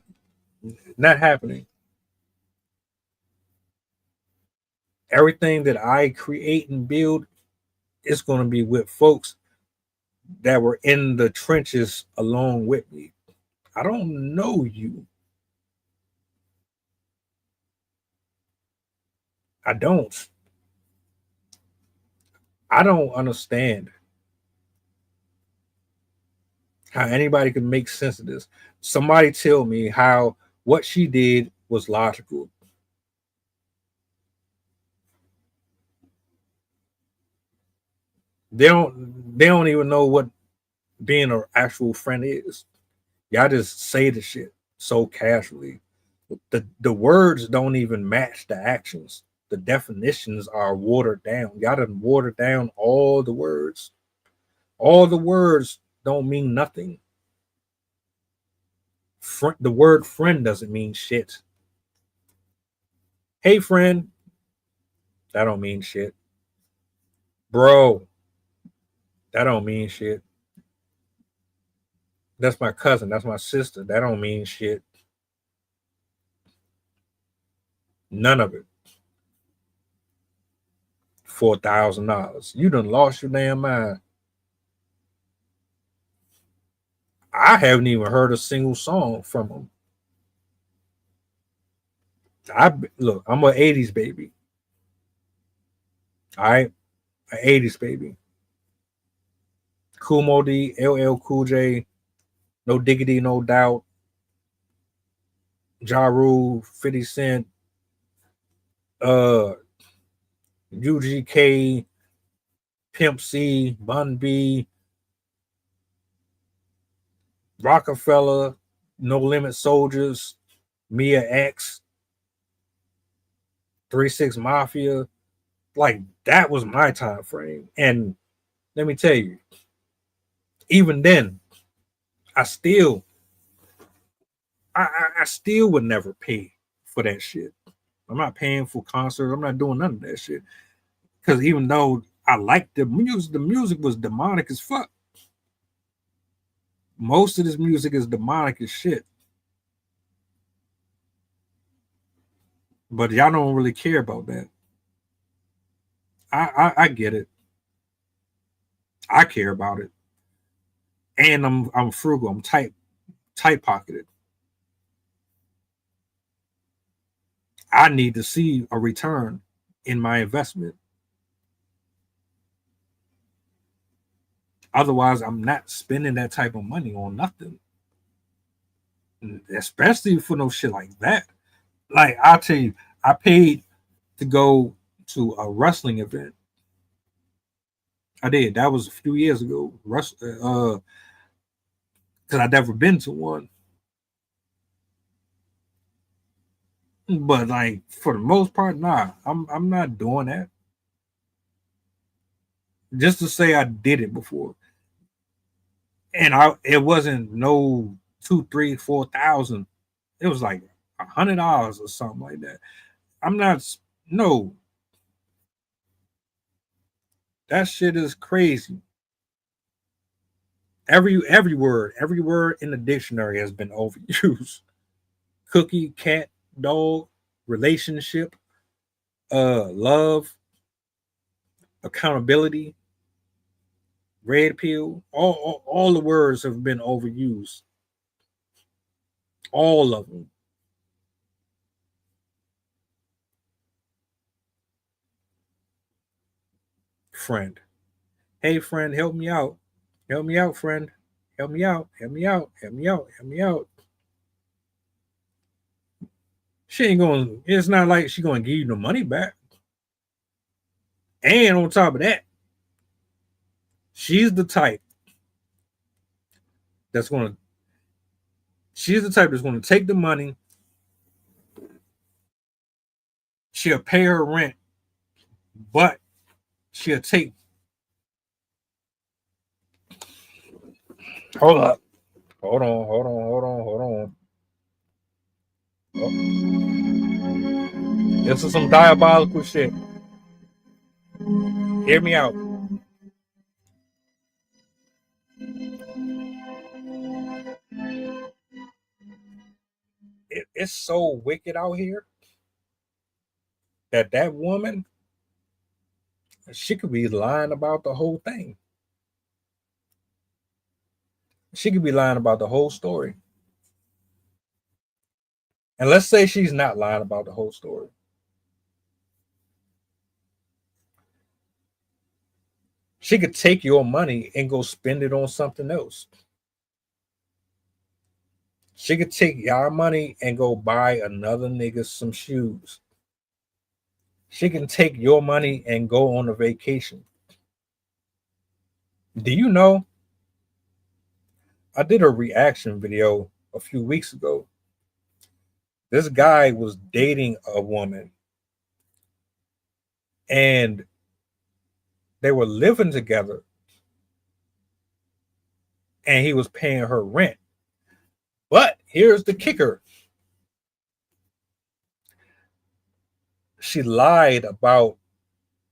S8: not happening. Everything that I create and build is going to be with folks that were in the trenches along with me. I don't know you. I don't understand how anybody can make sense of this. Somebody tell me how what she did was logical. They don't even know what being an actual friend is. Y'all just say the shit so casually. The words don't even match the actions. The definitions are watered down. Y'all done watered down all the words. All the words don't mean nothing. The word friend doesn't mean shit. Hey friend, that don't mean shit. Bro, That don't mean shit. That's my cousin. That's my sister. That don't mean shit. None of it. $4,000. You done lost your damn mind. I haven't even heard a single song from them. Look, I'm an 80s baby. All right, an 80s baby. Kool Moe Dee, LL Cool J, No Diggity, No Doubt, Ja Rule, 50 Cent, UGK, Pimp C, Bun B, Rockefeller, No Limit Soldiers, Mia X, 3-6 Mafia. Like, that was my time frame. And let me tell you, even then, I still would never pay for that shit. I'm not paying for concerts. I'm not doing none of that shit. Because even though I liked the music was demonic as fuck. Most of this music is demonic as shit. But y'all don't really care about that. I get it. I care about it. And I'm frugal. I'm tight pocketed. I need to see a return in my investment. Otherwise, I'm not spending that type of money on nothing. Especially for no shit like that. Like, I'll tell you, I paid to go to a wrestling event. I did. That was a few years ago. Because I'd never been to one. But like, for the most part, nah, I'm not doing that. Just to say I did it before. And it wasn't no 2, 3, 4,000. It was like $100 or something like that. I'm not, no. That shit is crazy. Every word in the dictionary has been overused. Cookie, cat, dog, relationship, love, accountability, red pill. All the words have been overused. All of them. Friend. Hey, friend, help me out. Help me out, friend. Help me out. Help me out. Help me out. Help me out. She ain't going, it's not like she's going to give you the money back. And on top of that, she's the type that's going to take the money. She'll pay her rent, but she'll take. Hold up. Hold on. Oh. This is some diabolical shit. Hear me out. It's so wicked out here that woman, she could be lying about the whole thing. She could be lying about the whole story. And let's say she's not lying about the whole story. She could take your money and go spend it on something else. She could take your money and go buy another nigga some shoes. She can take your money and go on a vacation. Do you know? I did a reaction video a few weeks ago. This guy was dating a woman and they were living together and he was paying her rent. But here's the kicker. She lied about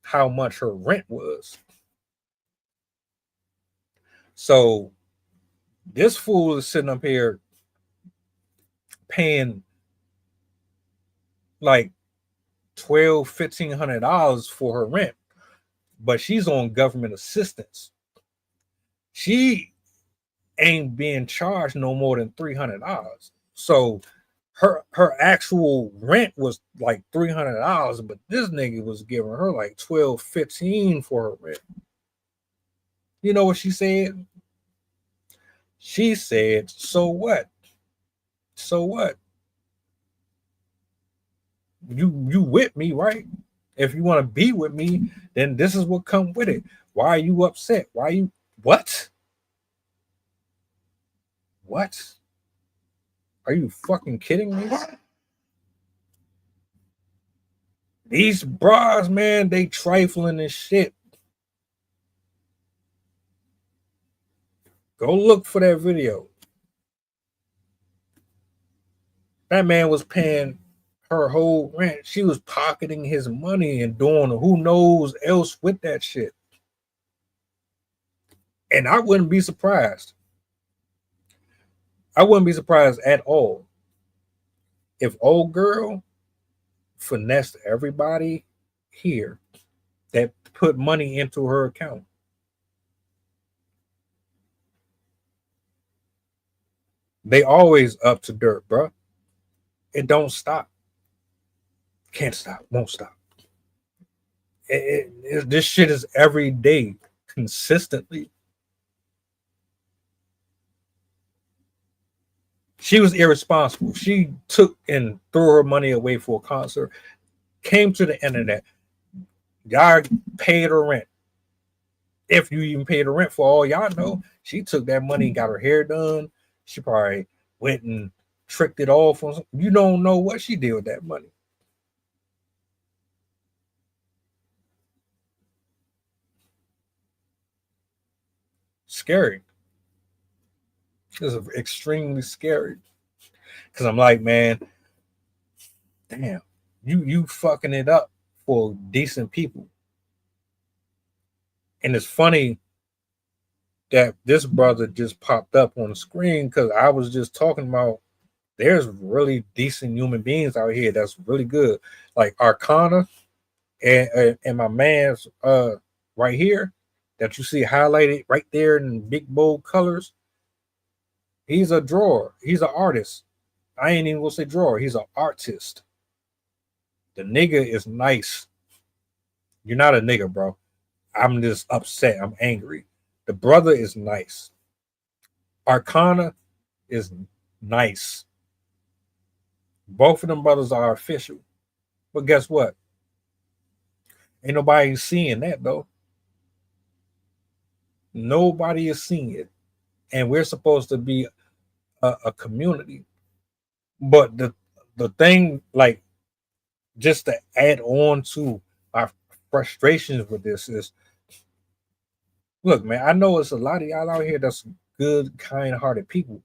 S8: how much her rent was. So this fool is sitting up here paying like $1,200-$1,500 for her rent, but she's on government assistance. She ain't being charged no more than $300. So her actual rent was like $300, but this nigga was giving her like $1,200-$1,500 for her rent. You know what she said? She said, "So what? So what? You with me, right? If you want to be with me, then this is what come with it. Why are you upset? Why are you what? What? Are you fucking kidding me? These bras, man, they trifling and shit. Go look for that video. That man was paying her whole rent. She was pocketing his money and doing who knows else with that shit. And I wouldn't be surprised. I wouldn't be surprised at all if old girl finessed everybody here that put money into her account. They always up to dirt, bro. It don't stop. Can't stop. Won't stop. This shit is every day, consistently. She was irresponsible. She took and threw her money away for a concert, came to the internet. Y'all paid her rent. If you even paid her rent, for all y'all know, she took that money and got her hair done. She probably went and tricked it off on something. You don't know what she did with that money. Scary. This is extremely scary. Because I'm like, man, damn, you fucking it up for decent people. And it's funny that this brother just popped up on the screen because I was just talking about there's really decent human beings out here that's really good. Like Arcana and my man's right here that you see highlighted right there in big bold colors. He's a drawer. He's an artist. I ain't even gonna say drawer. He's an artist. The nigga is nice. You're not a nigga, bro. I'm just upset. I'm angry. The brother is nice. Arcana is nice. Both of them brothers are official. But guess what? Ain't nobody seeing that, though. Nobody is seeing it. And we're supposed to be a community. But the thing, like, just to add on to my frustrations with this is, look, man, I know it's a lot of y'all out here that's good, kind-hearted people.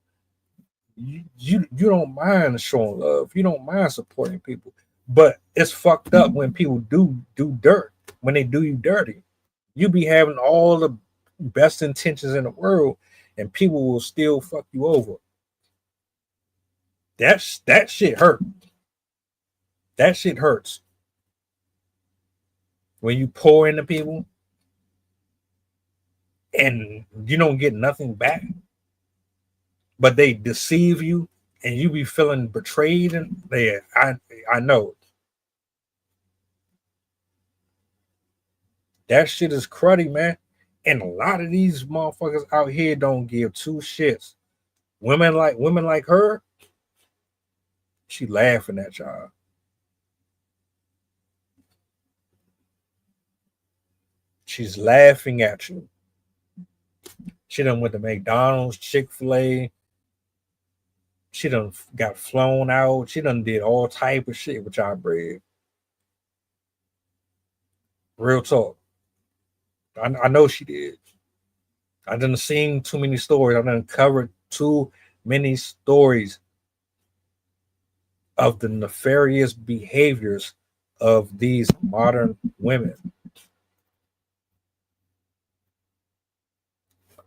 S8: You don't mind showing love. You don't mind supporting people. But it's fucked up when people do dirt, when they do you dirty. You be having all the best intentions in the world, and people will still fuck you over. That shit hurt. That shit hurts. When you pour into people and you don't get nothing back, but they deceive you and you be feeling betrayed, and I know. That shit is cruddy, man. And a lot of these motherfuckers out here don't give two shits. Women like her, she laughing at y'all. She's laughing at you. She done went to McDonald's, Chick-fil-A. She done got flown out. She done did all type of shit with y'all bread. Real talk. I know she did. I done seen too many stories. I done covered too many stories of the nefarious behaviors of these modern women.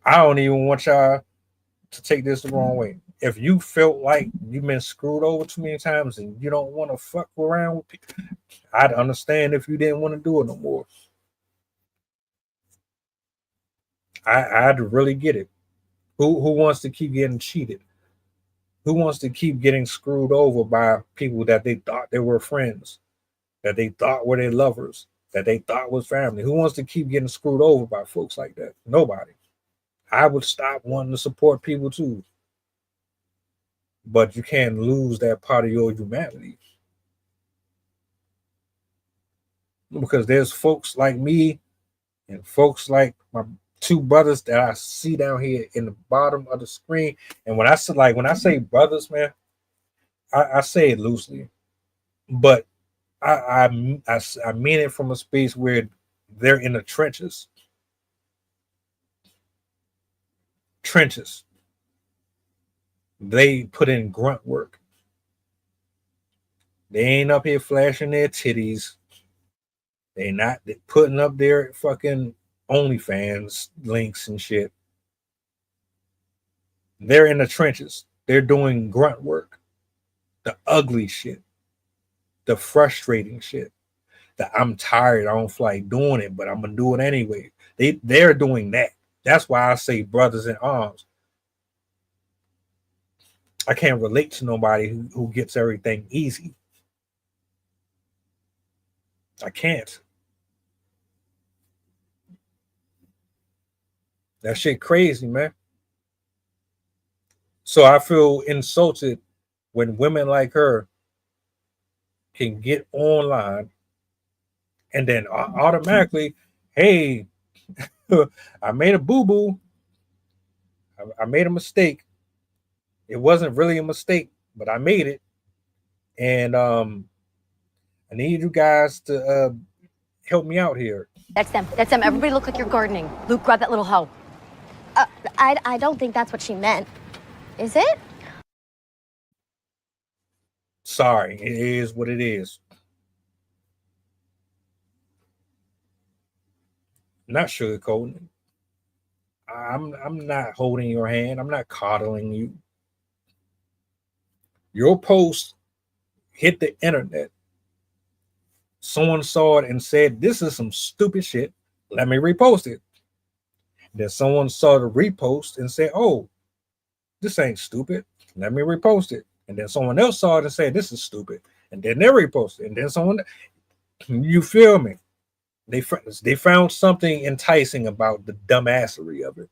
S8: I don't even want y'all to take this the wrong way. If you felt like you've been screwed over too many times and you don't want to fuck around with people, I'd understand if you didn't want to do it no more. I'd really get it. Who wants to keep getting cheated? Who wants to keep getting screwed over by people that they thought they were friends, that they thought were their lovers, that they thought was family? Who wants to keep getting screwed over by folks like that? Nobody. I would stop wanting to support people too. But you can't lose that part of your humanity. Because there's folks like me and folks like my two brothers that I see down here in the bottom of the screen. And when I say brothers, man, I say it loosely, but I mean it from a space where they're in the trenches. They put in grunt work. They ain't up here flashing their titties. They not putting up their fucking OnlyFans links and shit. They're in the trenches. They're doing grunt work. The ugly shit. The frustrating shit. That I'm tired. I don't feel like doing it, but I'm gonna do it anyway. They're doing that. That's why I say brothers in arms. I can't relate to nobody who gets everything easy. I can't. That shit crazy, man. So I feel insulted when women like her can get online and then automatically, hey, I made a boo-boo. I made a mistake. It wasn't really a mistake, but I made it. And I need you guys to help me out here.
S14: That's them. That's them. Everybody look like you're gardening. Luke, grab that little hoe. I don't think that's what she meant. Is it?
S8: Sorry, it is what it is. Not sugarcoating it. I'm not holding your hand. I'm not coddling you. Your post hit the internet. Someone saw it and said, this is some stupid shit. Let me repost it. Then someone saw the repost and said, oh, this ain't stupid. Let me repost it. And then someone else saw it and said, this is stupid. And then they reposted it. And then someone, you feel me? They found something enticing about the dumbassery of it.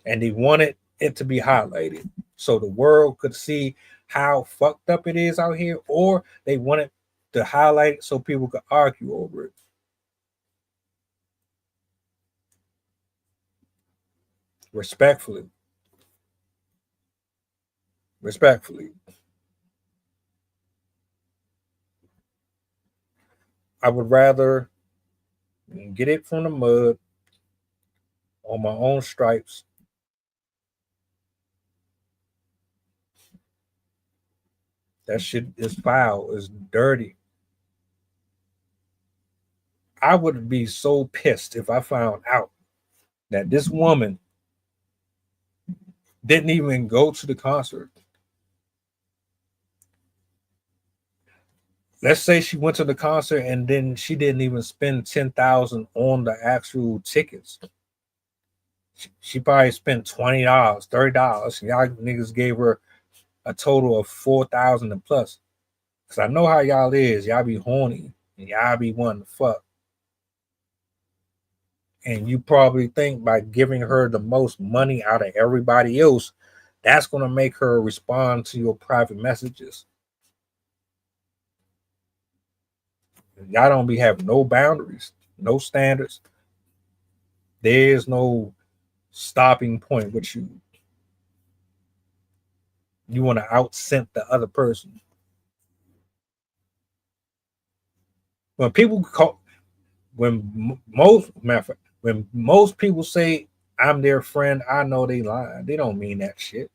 S8: And they wanted it to be highlighted so the world could see how fucked up it is out here, or they wanted to highlight it so people could argue over it. Respectfully. I would rather get it from the mud on my own stripes. That shit is foul, it's dirty. I would be so pissed if I found out that this woman didn't even go to the concert. Let's say she went to the concert and then she didn't even spend $10,000 on the actual tickets. She probably spent $20, $30. Y'all niggas gave her a total of $4,000 and plus. Cause I know how y'all is. Y'all be horny and y'all be wanting to fuck. And you probably think by giving her the most money out of everybody else, that's gonna make her respond to your private messages. Y'all don't be having no boundaries, no standards. There's no stopping point with you. You want to out-simp the other person. When people call, when most people say I'm their friend, I know they lying. They don't mean that shit.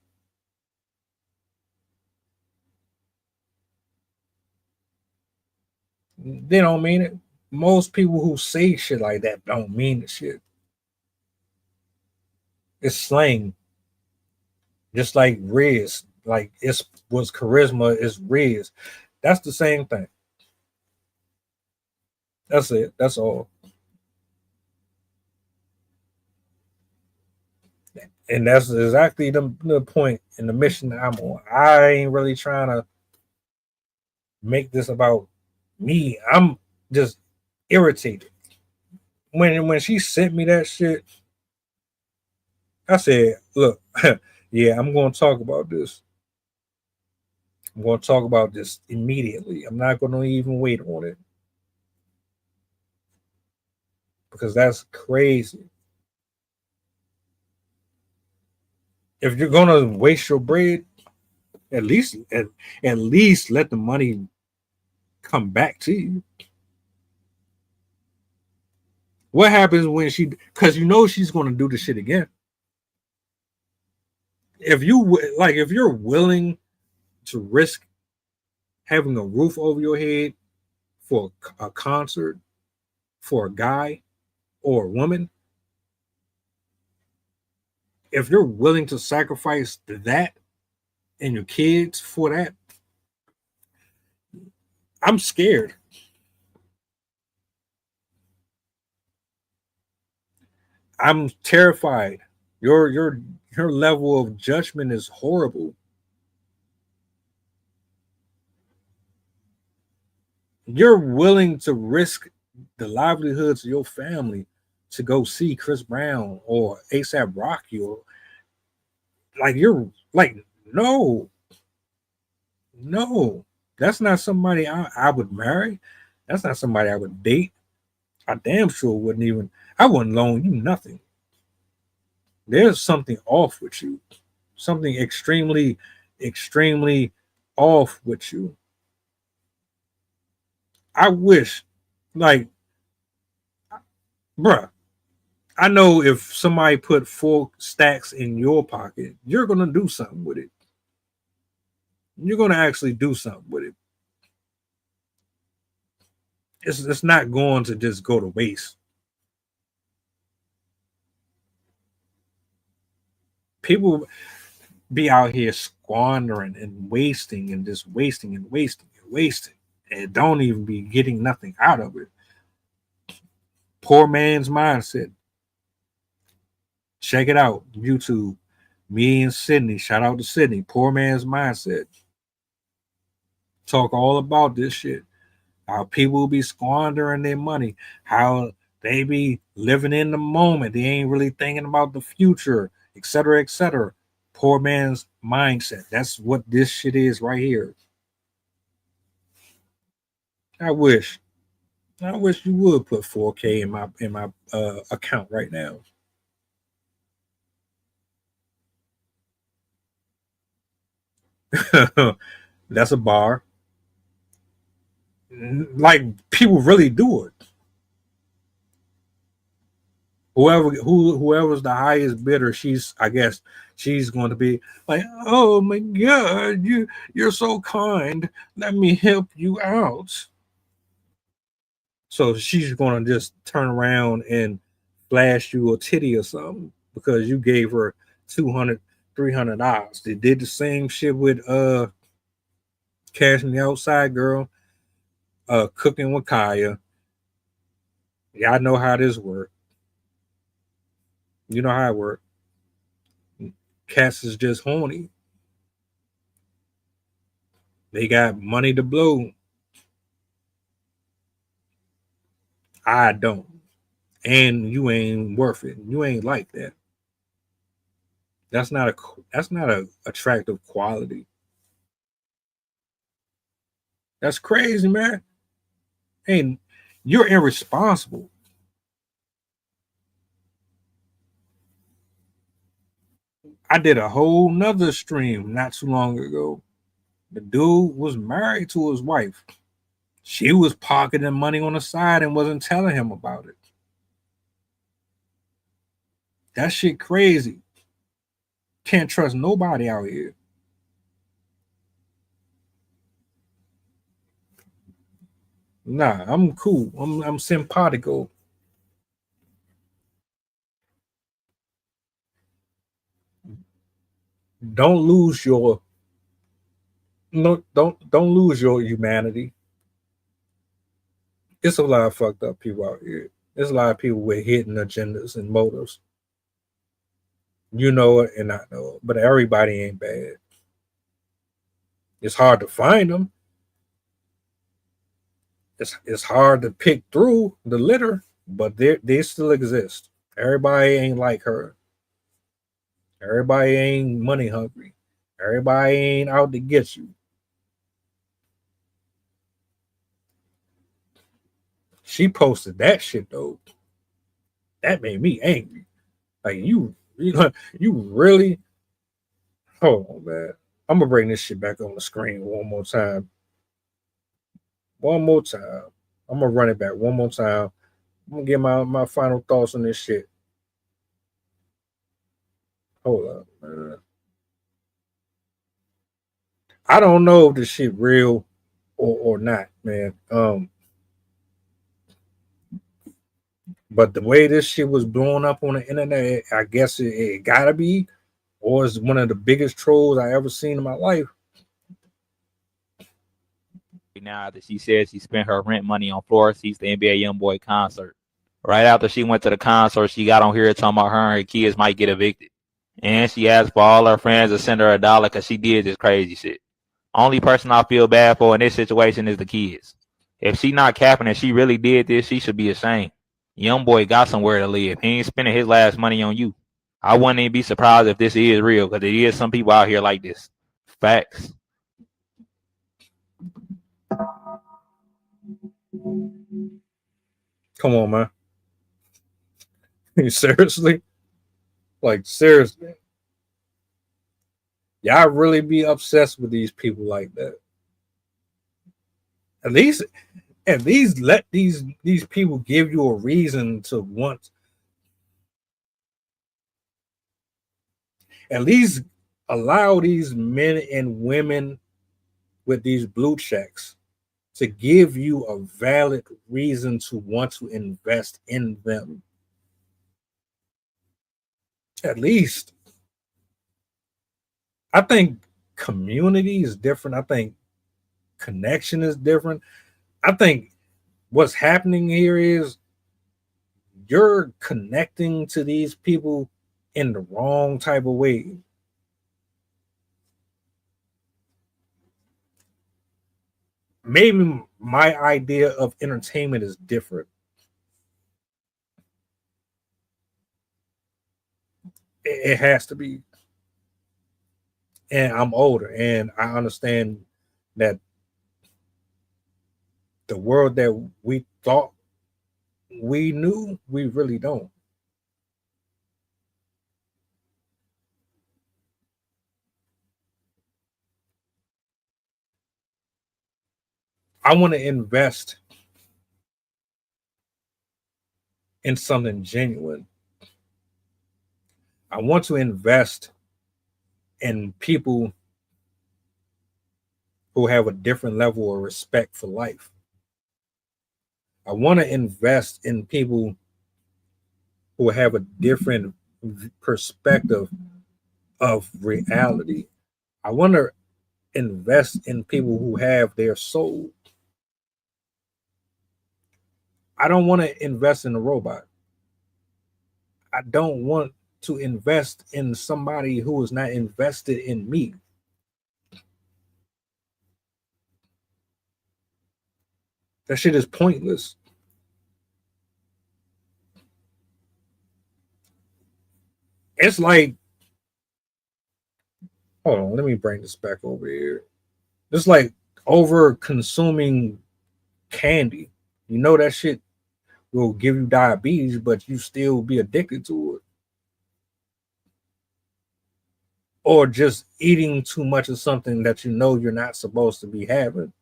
S8: They don't mean it. Most people who say shit like that don't mean the shit. It's slang. Just like Riz, like it's was charisma is Riz. That's the same thing. That's it. That's all. And that's exactly the point and the mission that I'm on. I ain't really trying to make this about me. I'm just irritated. When she sent me that shit, I said, look, yeah, I'm gonna talk about this. I'm gonna talk about this immediately. I'm not gonna even wait on it. Because that's crazy. If you're gonna waste your bread, at least let the money come back to you. What happens when because you know she's gonna do the shit again. If you're willing to risk having a roof over your head for a concert for a guy or a woman, if you're willing to sacrifice that and your kids for that, I'm scared. I'm terrified. Your level of judgment is horrible. You're willing to risk the livelihoods of your family to go see Chris Brown or ASAP Rocky, or like you're like, no, that's not somebody I would marry. That's not somebody I would date. I damn sure I wouldn't loan you nothing. There's something off with you. Something extremely, extremely off with you. I wish, like, bruh, I know if somebody put 4 stacks in your pocket, you're gonna do something with it. You're gonna actually do something with it. It's not going to just go to waste. People be out here squandering and wasting and just wasting and wasting and wasting and don't even be getting nothing out of it. Poor man's mindset. Check it out, YouTube. Me and Sydney, shout out to Sydney. Poor man's mindset. Talk all about this shit. How people be squandering their money. How they be living in the moment. They ain't really thinking about the future, etc., etc. Poor man's mindset. That's what this shit is right here. I wish you would put 4K in my account right now. That's a bar. Like, people really do it. Whoever's the highest bidder, I guess she's going to be like, oh my God, you're so kind. Let me help you out. So she's going to just turn around and flash you a titty or something because you gave her $200-$300. They did the same shit with Cash and the Outside Girl, Cooking with Kaya. Y'all know how this works. You know how it works. Cats is just horny. They got money to blow. I don't. And you ain't worth it. You ain't like that. That's not a attractive quality. That's crazy, man. And you're irresponsible. I did a whole nother stream not too long ago. The dude was married to his wife. She was pocketing money on the side and wasn't telling him about it. That shit crazy. Can't trust nobody out here. Nah, I'm cool. I'm simpatico. don't lose your don't lose your humanity. It's a lot of fucked up people out here. There's a lot of people with hidden agendas and motives. You know it and I know it, but everybody ain't bad. It's hard to find them. It's hard to pick through the litter, but they still exist. Everybody ain't like her. Everybody ain't money hungry. Everybody ain't out to get you. She posted that shit though. That made me angry. Like you really. Hold on, man. I'm gonna bring this shit back on the screen one more time. One more time. I'm gonna run it back one more time. I'm gonna get my final thoughts on this shit. Hold up, man. I don't know if this shit real or not, man. But the way this shit was blowing up on the internet, I guess it gotta be, or it's one of the biggest trolls I ever seen in my life.
S9: Now that she said she spent her rent money on floor seats to the NBA YoungBoy concert. Right after she went to the concert, she got on here talking about her and her kids might get evicted. And she asked for all her friends to send her $1 because she did this crazy shit. Only person I feel bad for in this situation is the kids. If she not capping and she really did this, she should be ashamed. YoungBoy got somewhere to live. He ain't spending his last money on you. I wouldn't even be surprised if this is real, because there is some people out here like this. Facts.
S8: Come on, man. Seriously? Like, seriously? Y'all really be obsessed with these people like that? At least let these people give you a reason to want. At least allow these men and women with these blue checks to give you a valid reason to want to invest in them. At least. I think community is different. I think connection is different. I think what's happening here is you're connecting to these people in the wrong type of way. Maybe my idea of entertainment is different. It has to be. And I'm older, and I understand that the world that we thought we knew, we really don't. I want to invest in something genuine. I want to invest in people who have a different level of respect for life. I want to invest in people who have a different perspective of reality. I want to invest in people who have their soul. I don't want to invest in a robot. I don't want to invest in somebody who is not invested in me. That shit is pointless. It's like, hold on, let me bring this back over here. It's like over consuming candy. You know that shit will give you diabetes, but you still be addicted to it. Or just eating too much of something that you know you're not supposed to be having.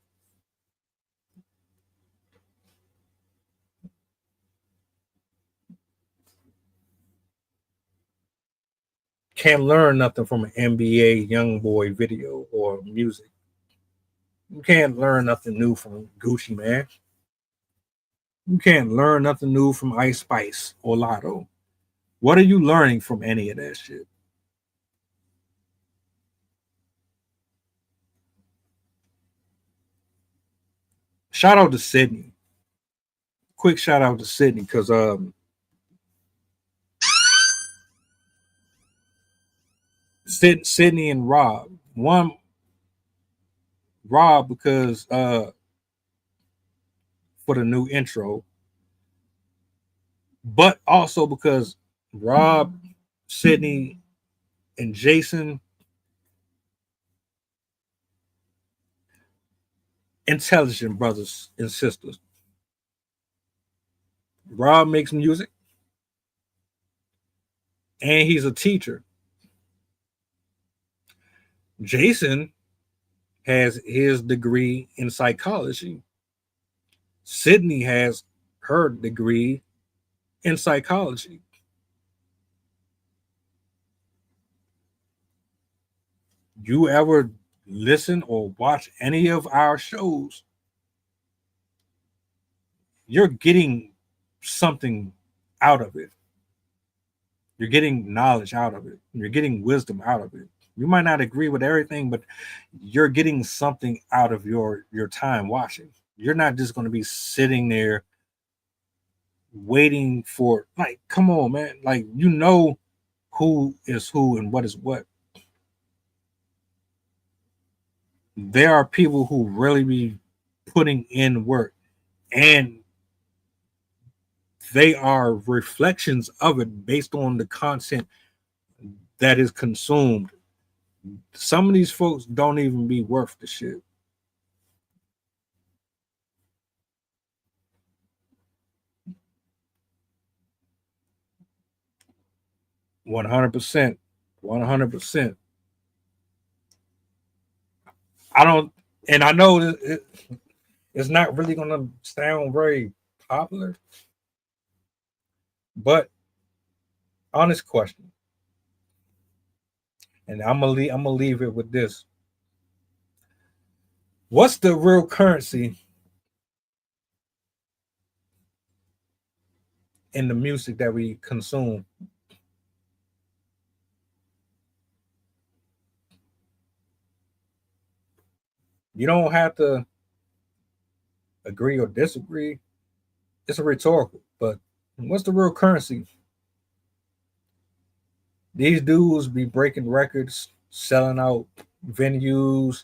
S8: Can't learn nothing from an NBA YoungBoy video or music. You can't learn nothing new from Gucci Man. You can't learn nothing new from Ice Spice or Lotto. What are you learning from any of that shit? Shout out to Sydney. Quick shout out to Sydney because Sydney and Rob. Rob because for the new intro, but also because Rob, Sydney, and Jason, intelligent brothers and sisters. Rob makes music and he's a teacher. Jason has his degree in psychology. Sydney has her degree in psychology. You ever listen or watch any of our shows, you're getting something out of it. You're getting knowledge out of it. You're getting wisdom out of it. You might not agree with everything, but you're getting something out of your time watching. You're not just going to be sitting there waiting for, like, come on, man. Like, you know who is who and what is what. There are people who really be putting in work, and they are reflections of it based on the content that is consumed. Some of these folks don't even be worth the shit. $100%. 100%. I don't, and I know it's not really going to sound very popular, but honest question. And I'm gonna leave it with this. What's the real currency in the music that we consume? You don't have to agree or disagree. It's a rhetorical, but what's the real currency? These dudes be breaking records, selling out venues.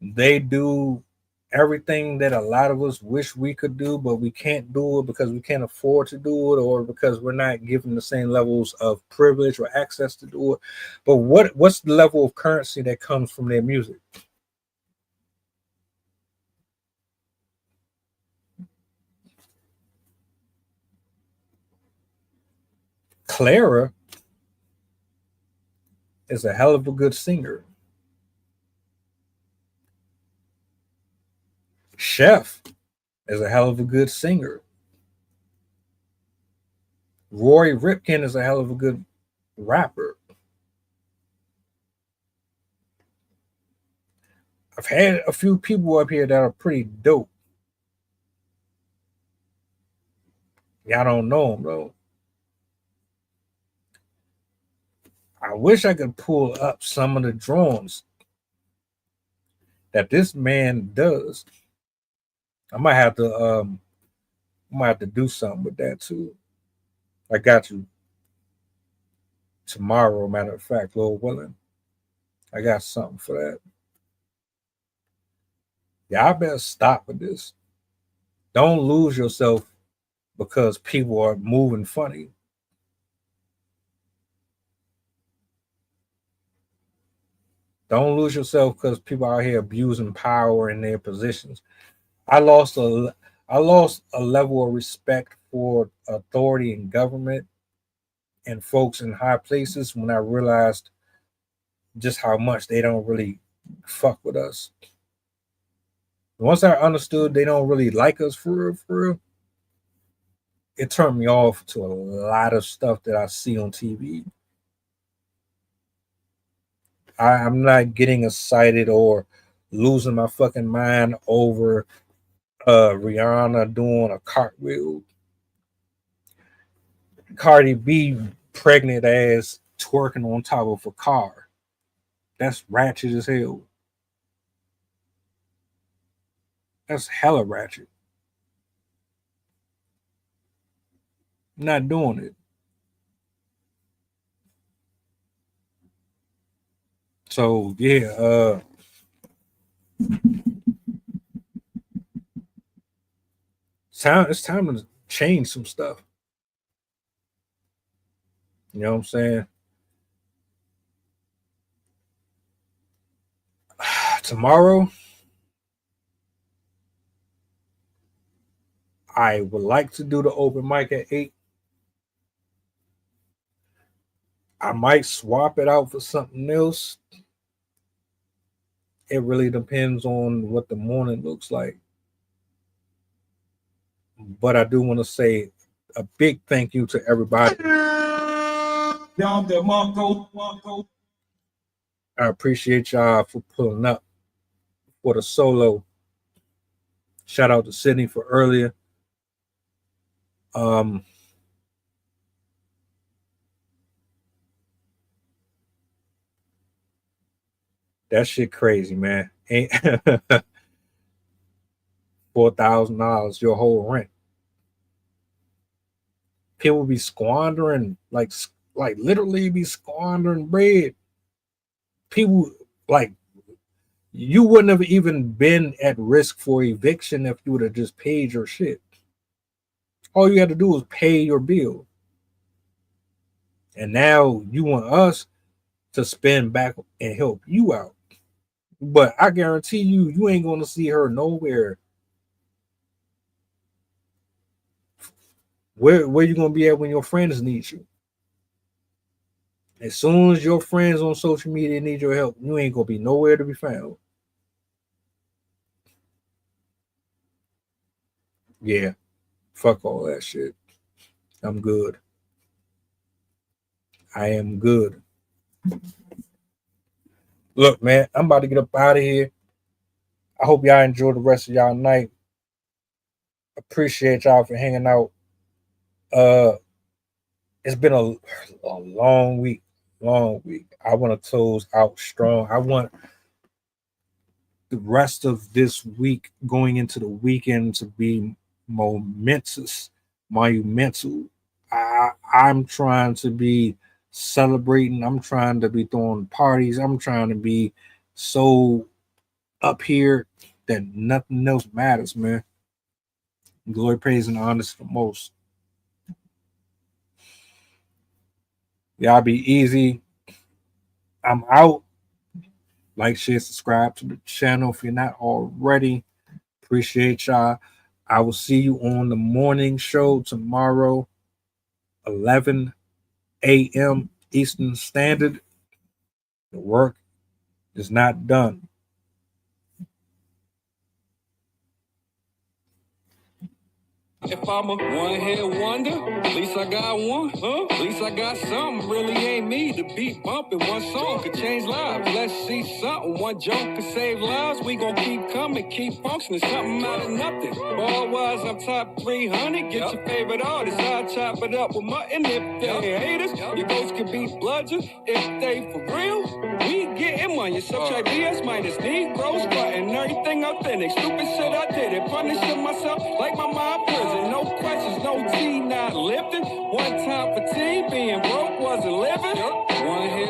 S8: They do everything that a lot of us wish we could do, but we can't do it because we can't afford to do it, or because we're not given the same levels of privilege or access to do it. But what's the level of currency that comes from their music? Clara is a hell of a good singer. Chef is a hell of a good singer. Roy Ripken is a hell of a good rapper. I've had a few people up here that are pretty dope. Y'all don't know them though. I wish I could pull up some of the drawings that this man does. I might have to do something with that too. I got you tomorrow, matter of fact, Lord willing. I got something for that. Y'all better stop with this. Don't lose yourself because people are moving funny. Don't lose yourself because people out here abusing power in their positions. I lost a level of respect for authority in government and folks in high places when I realized just how much they don't really fuck with us. Once I understood they don't really like us for real, it turned me off to a lot of stuff that I see on TV. I'm not getting excited or losing my fucking mind over Rihanna doing a cartwheel. Cardi B pregnant ass twerking on top of a car. That's ratchet as hell. That's hella ratchet. Not doing it. So yeah, it's time to change some stuff. You know what I'm saying? Tomorrow, I would like to do the open mic at 8. I might swap it out for something else. It really depends on what the morning looks like. But I do want to say a big thank you to everybody. I appreciate y'all for pulling up for the solo. Shout out to Sydney for earlier. That shit crazy, man. Ain't $4,000 your whole rent. People be squandering, like literally be squandering bread. People, like, you wouldn't have even been at risk for eviction if you would have just paid your shit. All you had to do was pay your bill. And now you want us to spend back and help you out. But I guarantee you ain't going to see her nowhere. Where you going to be at when your friends need you? As soon as your friends on social media need your help, you ain't going to be nowhere to be found. Yeah, fuck all that shit. I'm good. I am good. Look, man, I'm about to get up out of here. I hope y'all enjoy the rest of y'all night. Appreciate y'all for hanging out. It's been a long week. I want to close out strong. I want the rest of this week going into the weekend to be monumental. I'm trying to be celebrating. I'm trying to be throwing parties. I'm trying to be so up here that nothing else matters, man. Glory, praise, and honor to the most. Y'all be easy. I'm out. Like, share, subscribe to the channel if you're not already. Appreciate y'all. I will see you on the morning show tomorrow, 11 a.m. Eastern Standard. The work is not done.
S7: If I'm a one-hit wonder, at least I got one, huh? At least I got something, really ain't me. The beat bumping, one song could change lives. Let's see something, one joke could save lives. We gon' keep coming, keep functioning, something out of nothing. Ball wise, I'm top 300, get your favorite artist. I'll chop it up with mutton if they haters. Your ghost could be bludgeon if they for real. We getting money, so try BS minus Negroes, cutting everything authentic. Stupid shit I did it, punishing myself like my mom prison. No questions, no tea, not lifting. One time for tea, being broke wasn't living. One hit.